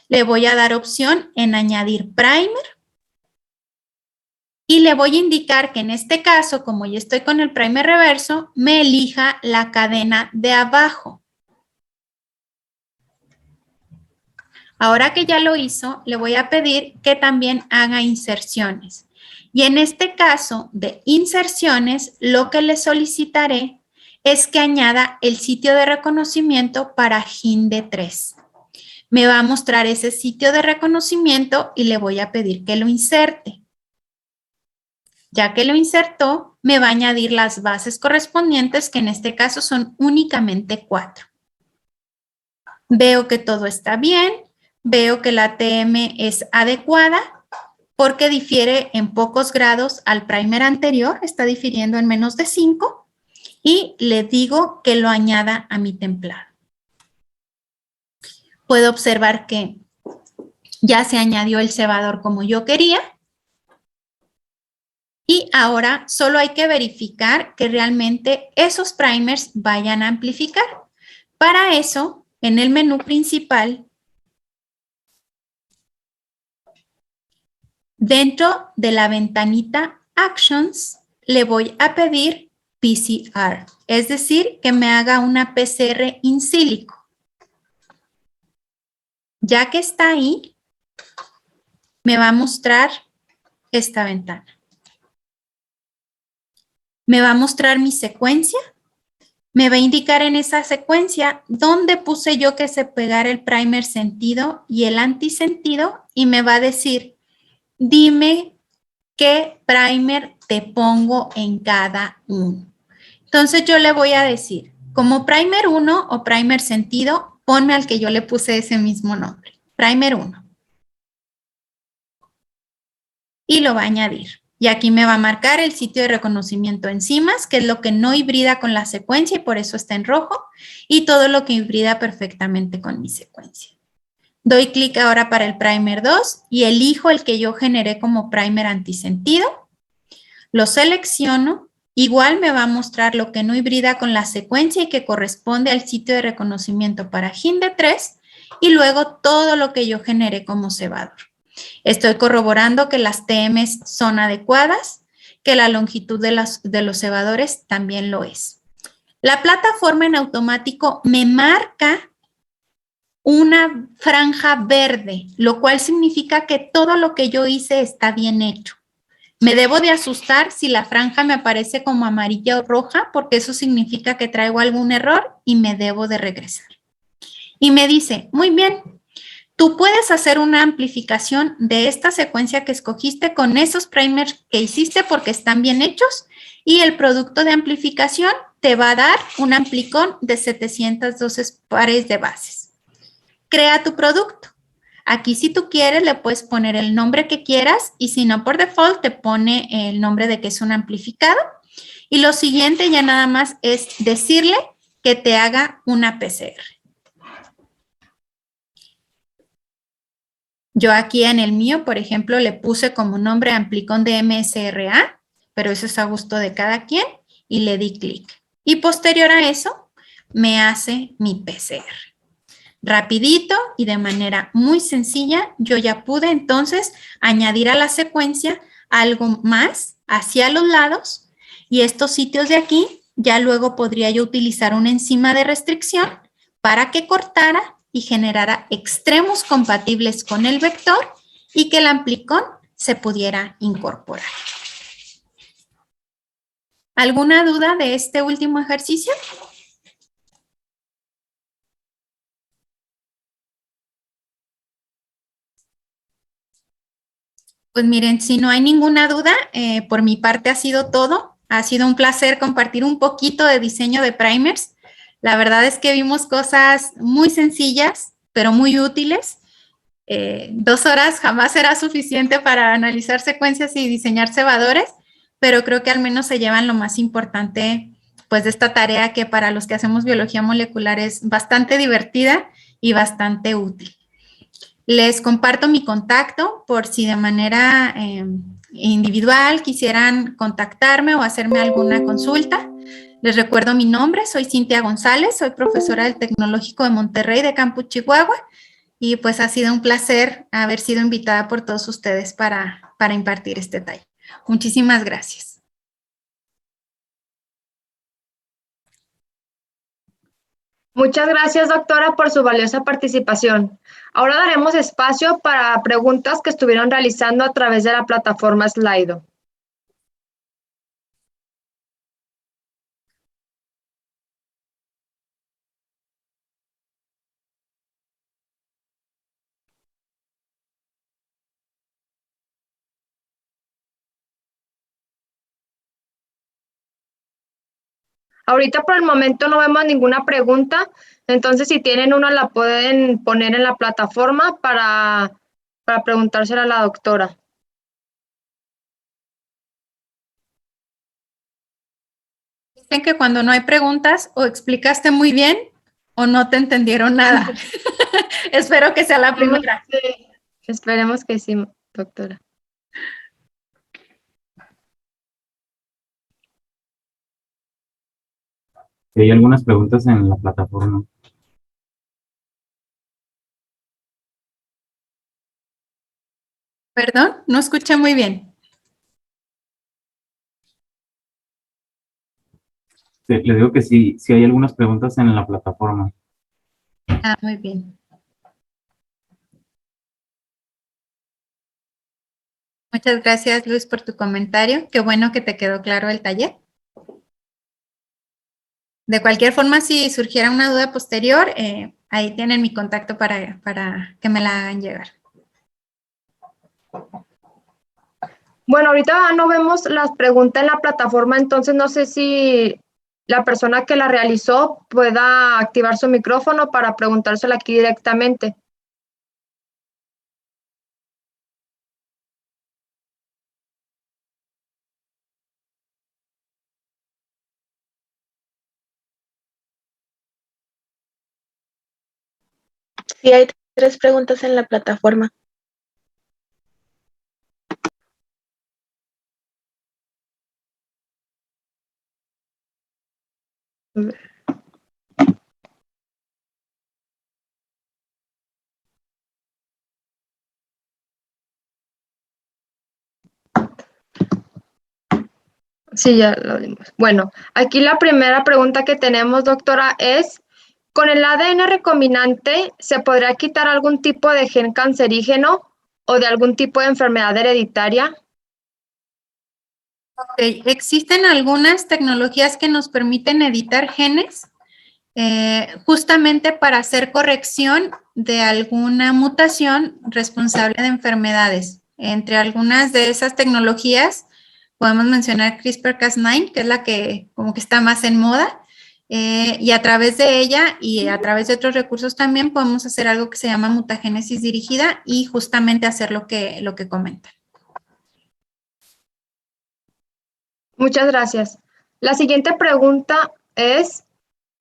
le voy a dar opción en añadir primer y le voy a indicar que en este caso, como ya estoy con el primer reverso, me elija la cadena de abajo. Ahora que ya lo hizo, le voy a pedir que también haga inserciones. Y en este caso de inserciones, lo que le solicitaré es que añada el sitio de reconocimiento para HindD3. Me va a mostrar ese sitio de reconocimiento y le voy a pedir que lo inserte. Ya que lo insertó, me va a añadir las bases correspondientes, que en este caso son únicamente 4. Veo que todo está bien, veo que la TM es adecuada porque difiere en pocos grados al primer anterior, está difiriendo en menos de 5 y le digo que lo añada a mi templado. Puedo observar que ya se añadió el cebador como yo quería. Y ahora solo hay que verificar que realmente esos primers vayan a amplificar. Para eso, en el menú principal, dentro de la ventanita Actions, le voy a pedir PCR, es decir, que me haga una PCR in silico. Ya que está ahí, me va a mostrar esta ventana. Me va a mostrar mi secuencia, me va a indicar en esa secuencia dónde puse yo que se pegara el primer sentido y el antisentido y me va a decir, dime qué primer te pongo en cada uno. Entonces yo le voy a decir, como primer 1 o primer sentido, ponme al que yo le puse ese mismo nombre, primer 1. Y lo va a añadir. Y aquí me va a marcar el sitio de reconocimiento enzimas, que es lo que no hibrida con la secuencia y por eso está en rojo, y todo lo que hibrida perfectamente con mi secuencia. Doy clic ahora para el primer 2 y elijo el que yo generé como primer antisentido. Lo selecciono, igual me va a mostrar lo que no hibrida con la secuencia y que corresponde al sitio de reconocimiento para HindD3 y luego todo lo que yo generé como cebador. Estoy corroborando que las TMs son adecuadas, que la longitud de los cebadores también lo es. La plataforma en automático me marca una franja verde, lo cual significa que todo lo que yo hice está bien hecho. Me debo de asustar si la franja me aparece como amarilla o roja, porque eso significa que traigo algún error y me debo de regresar. Y me dice, muy bien, tú puedes hacer una amplificación de esta secuencia que escogiste con esos primers que hiciste porque están bien hechos y el producto de amplificación te va a dar un amplicón de 712 pares de bases. Crea tu producto. Aquí si tú quieres le puedes poner el nombre que quieras y si no por default te pone el nombre de que es un amplificado. Y lo siguiente ya nada más es decirle que te haga una PCR. Yo aquí en el mío, por ejemplo, le puse como nombre amplicón de MSRA, pero eso es a gusto de cada quien y le di clic. Y posterior a eso me hace mi PCR. Rapidito y de manera muy sencilla, yo ya pude entonces añadir a la secuencia algo más hacia los lados y estos sitios de aquí ya luego podría yo utilizar una enzima de restricción para que cortara y generara extremos compatibles con el vector y que el amplicón se pudiera incorporar. ¿Alguna duda de este último ejercicio? Pues miren, si no hay ninguna duda, por mi parte ha sido todo. Ha sido un placer compartir un poquito de diseño de primers. La verdad es que vimos cosas muy sencillas, pero muy útiles. 2 horas jamás será suficiente para analizar secuencias y diseñar cebadores, pero creo que al menos se llevan lo más importante pues de esta tarea que para los que hacemos biología molecular es bastante divertida y bastante útil. Les comparto mi contacto por si de manera individual quisieran contactarme o hacerme alguna consulta. Les recuerdo mi nombre, soy Cintia González, soy profesora del Tecnológico de Monterrey de Campus Chihuahua y pues ha sido un placer haber sido invitada por todos ustedes para impartir este taller. Muchísimas gracias. Muchas gracias, doctora, por su valiosa participación. Ahora daremos espacio para preguntas que estuvieron realizando a través de la plataforma Slido. Ahorita por el momento no vemos ninguna pregunta, entonces si tienen una la pueden poner en la plataforma para preguntársela a la doctora. Dicen que cuando no hay preguntas o explicaste muy bien o no te entendieron nada. Espero que sea la primera. Sí, esperemos que sí, doctora. Hay algunas preguntas en la plataforma. Perdón, no escuché muy bien. Le digo que sí, sí hay algunas preguntas en la plataforma. Ah, muy bien. Muchas gracias, Luis, por tu comentario. Qué bueno que te quedó claro el taller. De cualquier forma, si surgiera una duda posterior, ahí tienen mi contacto para que me la hagan llegar. Bueno, ahorita no vemos las preguntas en la plataforma, entonces no sé si la persona que la realizó pueda activar su micrófono para preguntársela aquí directamente. Sí, hay 3 preguntas en la plataforma. Sí, ya lo dimos. Bueno, aquí la primera pregunta que tenemos, doctora, es, ¿con el ADN recombinante se podrá quitar algún tipo de gen cancerígeno o de algún tipo de enfermedad hereditaria? Existen algunas tecnologías que nos permiten editar genes justamente para hacer corrección de alguna mutación responsable de enfermedades. Entre algunas de esas tecnologías podemos mencionar CRISPR-Cas9, que es la que como que está más en moda, y a través de ella y a través de otros recursos también podemos hacer algo que se llama mutagénesis dirigida y justamente hacer lo que comenta. Muchas gracias. La siguiente pregunta es,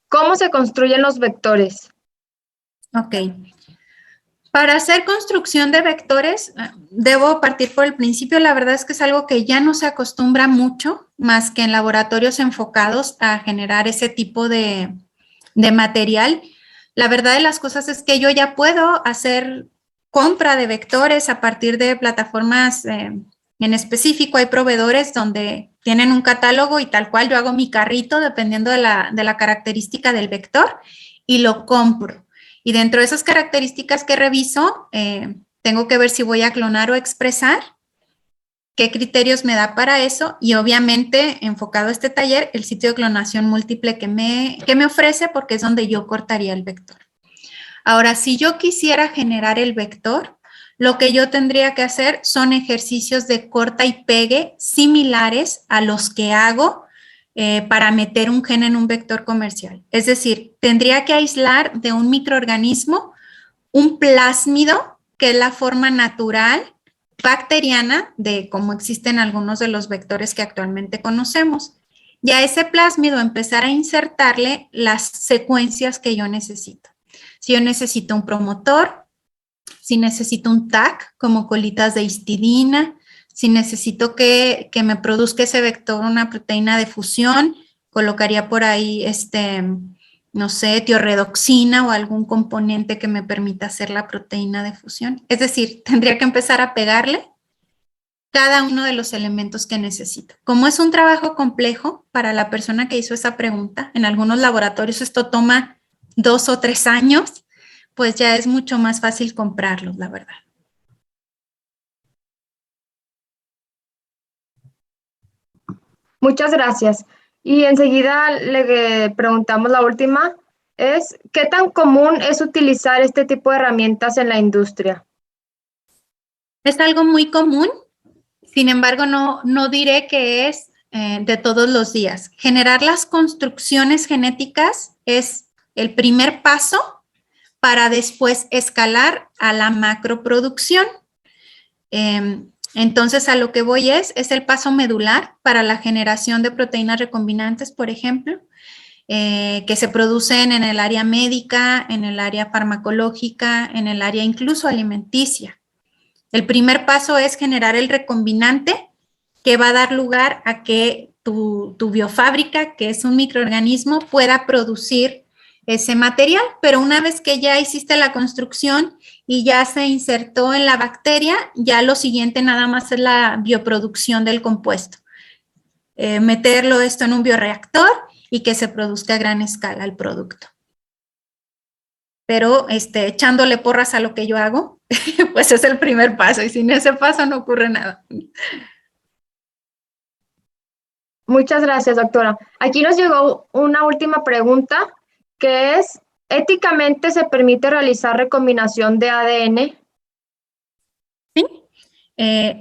¿cómo se construyen los vectores? Ok. Para hacer construcción de vectores, debo partir por el principio. La verdad es que es algo que ya no se acostumbra mucho, más que en laboratorios enfocados a generar ese tipo de material. La verdad de las cosas es que yo ya puedo hacer compra de vectores a partir de plataformas en específico. Hay proveedores donde tienen un catálogo y tal cual yo hago mi carrito dependiendo de la característica del vector y lo compro. Y dentro de esas características que reviso, tengo que ver si voy a clonar o expresar, qué criterios me da para eso y obviamente enfocado a este taller, el sitio de clonación múltiple que me ofrece porque es donde yo cortaría el vector. Ahora, si yo quisiera generar el vector, lo que yo tendría que hacer son ejercicios de corta y pegue similares a los que hago para meter un gen en un vector comercial. Es decir, tendría que aislar de un microorganismo un plásmido, que es la forma natural bacteriana de cómo existen algunos de los vectores que actualmente conocemos. Y a ese plásmido empezar a insertarle las secuencias que yo necesito. Si yo necesito un promotor, si necesito un TAC como colitas de histidina, si necesito que me produzca ese vector una proteína de fusión, colocaría por ahí no sé, tiorredoxina o algún componente que me permita hacer la proteína de fusión. Es decir, tendría que empezar a pegarle cada uno de los elementos que necesito. Como es un trabajo complejo para la persona que hizo esa pregunta, en algunos laboratorios esto toma 2 o 3 años, pues ya es mucho más fácil comprarlos, la verdad. Muchas gracias. Y enseguida le preguntamos la última, es, ¿qué tan común es utilizar este tipo de herramientas en la industria? Es algo muy común, sin embargo, no diré que es de todos los días. Generar las construcciones genéticas es el primer paso para después escalar a la macroproducción. Entonces, a lo que voy es el paso medular para la generación de proteínas recombinantes, por ejemplo, que se producen en el área médica, en el área farmacológica, en el área incluso alimenticia. El primer paso es generar el recombinante que va a dar lugar a que tu biofábrica, que es un microorganismo, pueda producir ese material, pero una vez que ya hiciste la construcción y ya se insertó en la bacteria, ya lo siguiente nada más es la bioproducción del compuesto. Meterlo esto en un bioreactor y que se produzca a gran escala el producto. Pero echándole porras a lo que yo hago, pues es el primer paso y sin ese paso no ocurre nada. Muchas gracias, doctora. Aquí nos llegó una última pregunta, que es, ¿éticamente se permite realizar recombinación de ADN? ¿Sí?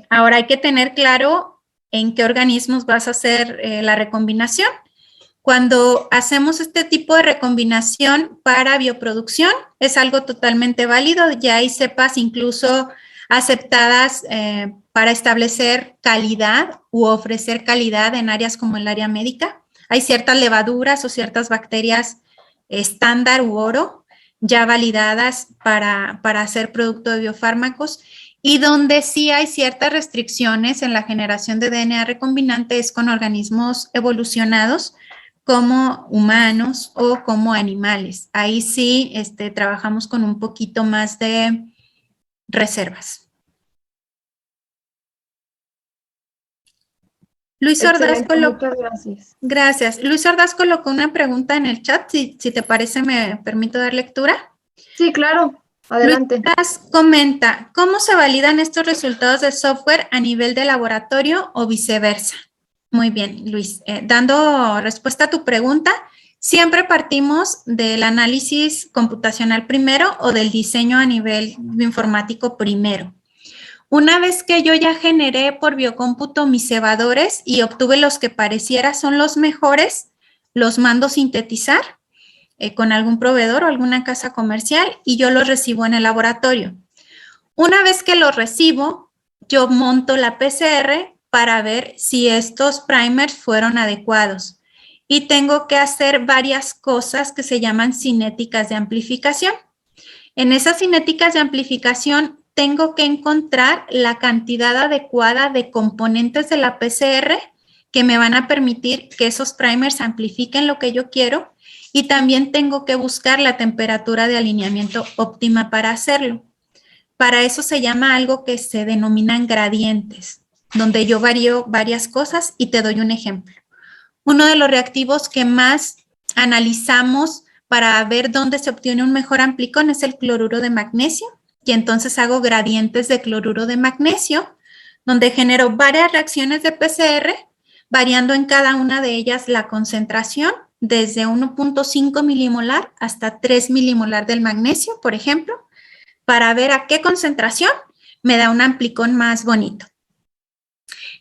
Ahora hay que tener claro en qué organismos vas a hacer la recombinación. Cuando hacemos este tipo de recombinación para bioproducción, es algo totalmente válido. Ya hay cepas incluso aceptadas para establecer calidad u ofrecer calidad en áreas como el área médica. Hay ciertas levaduras o ciertas bacterias estándar u oro ya validadas para hacer producto de biofármacos y donde sí hay ciertas restricciones en la generación de DNA recombinante es con organismos evolucionados como humanos o como animales. Ahí sí trabajamos con un poquito más de reservas. Luis Ordaz Excelente, muchas gracias. Gracias. Luis Ordaz colocó una pregunta en el chat. Si te parece, me permito dar lectura. Sí, claro. Adelante. Luis Ordaz comenta, ¿cómo se validan estos resultados de software a nivel de laboratorio o viceversa? Muy bien, Luis. Dando respuesta a tu pregunta, siempre partimos del análisis computacional primero o del diseño a nivel informático primero. Una vez que yo ya generé por biocómputo mis cebadores y obtuve los que pareciera son los mejores, los mando sintetizar con algún proveedor o alguna casa comercial y yo los recibo en el laboratorio. Una vez que los recibo, yo monto la PCR para ver si estos primers fueron adecuados. Y tengo que hacer varias cosas que se llaman cinéticas de amplificación. En esas cinéticas de amplificación tengo que encontrar la cantidad adecuada de componentes de la PCR que me van a permitir que esos primers amplifiquen lo que yo quiero y también tengo que buscar la temperatura de alineamiento óptima para hacerlo. Para eso se llama algo que se denominan gradientes, donde yo varío varias cosas y te doy un ejemplo. Uno de los reactivos que más analizamos para ver dónde se obtiene un mejor amplicón es el cloruro de magnesio. Y entonces hago gradientes de cloruro de magnesio, donde genero varias reacciones de PCR, variando en cada una de ellas la concentración, desde 1.5 milimolar hasta 3 milimolar del magnesio, por ejemplo, para ver a qué concentración me da un amplicón más bonito.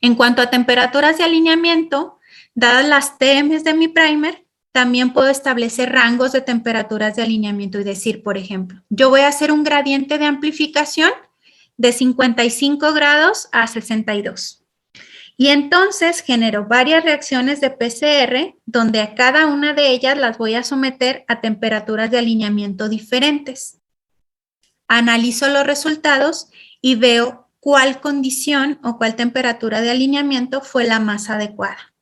En cuanto a temperaturas de alineamiento, dadas las TMs de mi primer, también puedo establecer rangos de temperaturas de alineamiento y decir, por ejemplo, yo voy a hacer un gradiente de amplificación de 55 grados a 62. Y entonces genero varias reacciones de PCR donde a cada una de ellas las voy a someter a temperaturas de alineamiento diferentes. Analizo los resultados y veo cuál condición o cuál temperatura de alineamiento fue la más adecuada.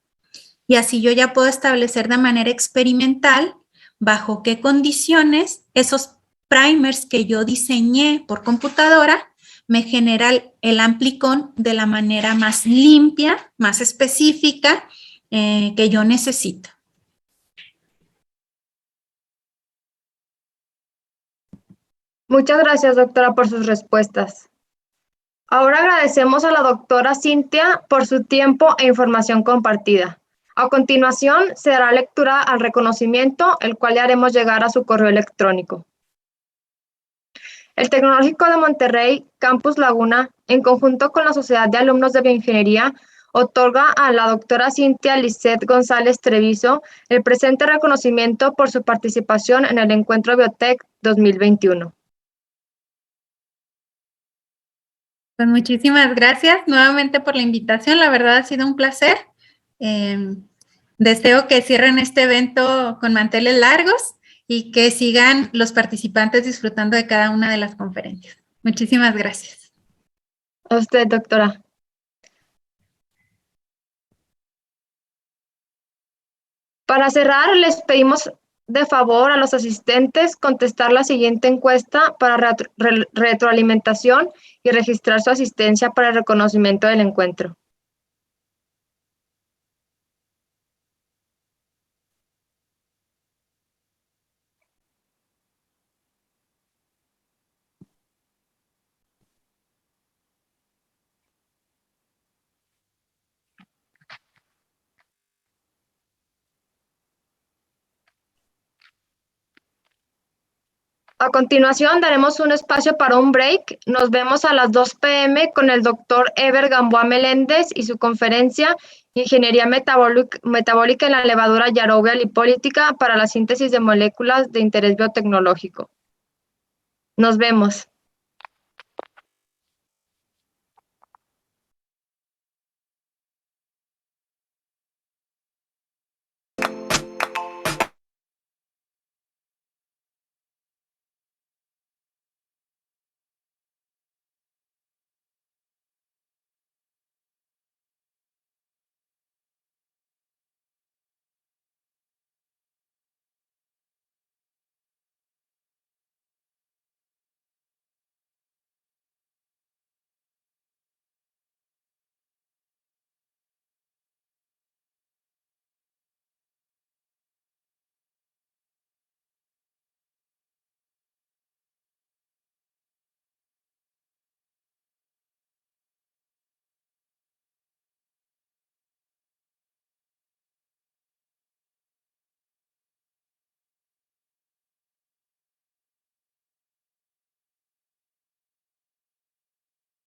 Y así yo ya puedo establecer de manera experimental bajo qué condiciones esos primers que yo diseñé por computadora me generan el amplicón de la manera más limpia, más específica que yo necesito. Muchas gracias, doctora, por sus respuestas. Ahora agradecemos a la doctora Cintia por su tiempo e información compartida. A continuación, se dará lectura al reconocimiento, el cual le haremos llegar a su correo electrónico. El Tecnológico de Monterrey, Campus Laguna, en conjunto con la Sociedad de Alumnos de Bioingeniería, otorga a la doctora Cintia Lisset González Treviso el presente reconocimiento por su participación en el Encuentro Biotech 2021. Pues muchísimas gracias nuevamente por la invitación. La verdad ha sido un placer. Deseo que cierren este evento con manteles largos y que sigan los participantes disfrutando de cada una de las conferencias. Muchísimas gracias. A usted, doctora. Para cerrar, les pedimos de favor a los asistentes contestar la siguiente encuesta para retroalimentación y registrar su asistencia para el reconocimiento del encuentro. A continuación, daremos un espacio para un break. Nos vemos a las 2 p.m. con el doctor Eber Gamboa Meléndez y su conferencia Ingeniería Metabólica en la levadura Yarovia lipolítica para la síntesis de moléculas de interés biotecnológico. Nos vemos.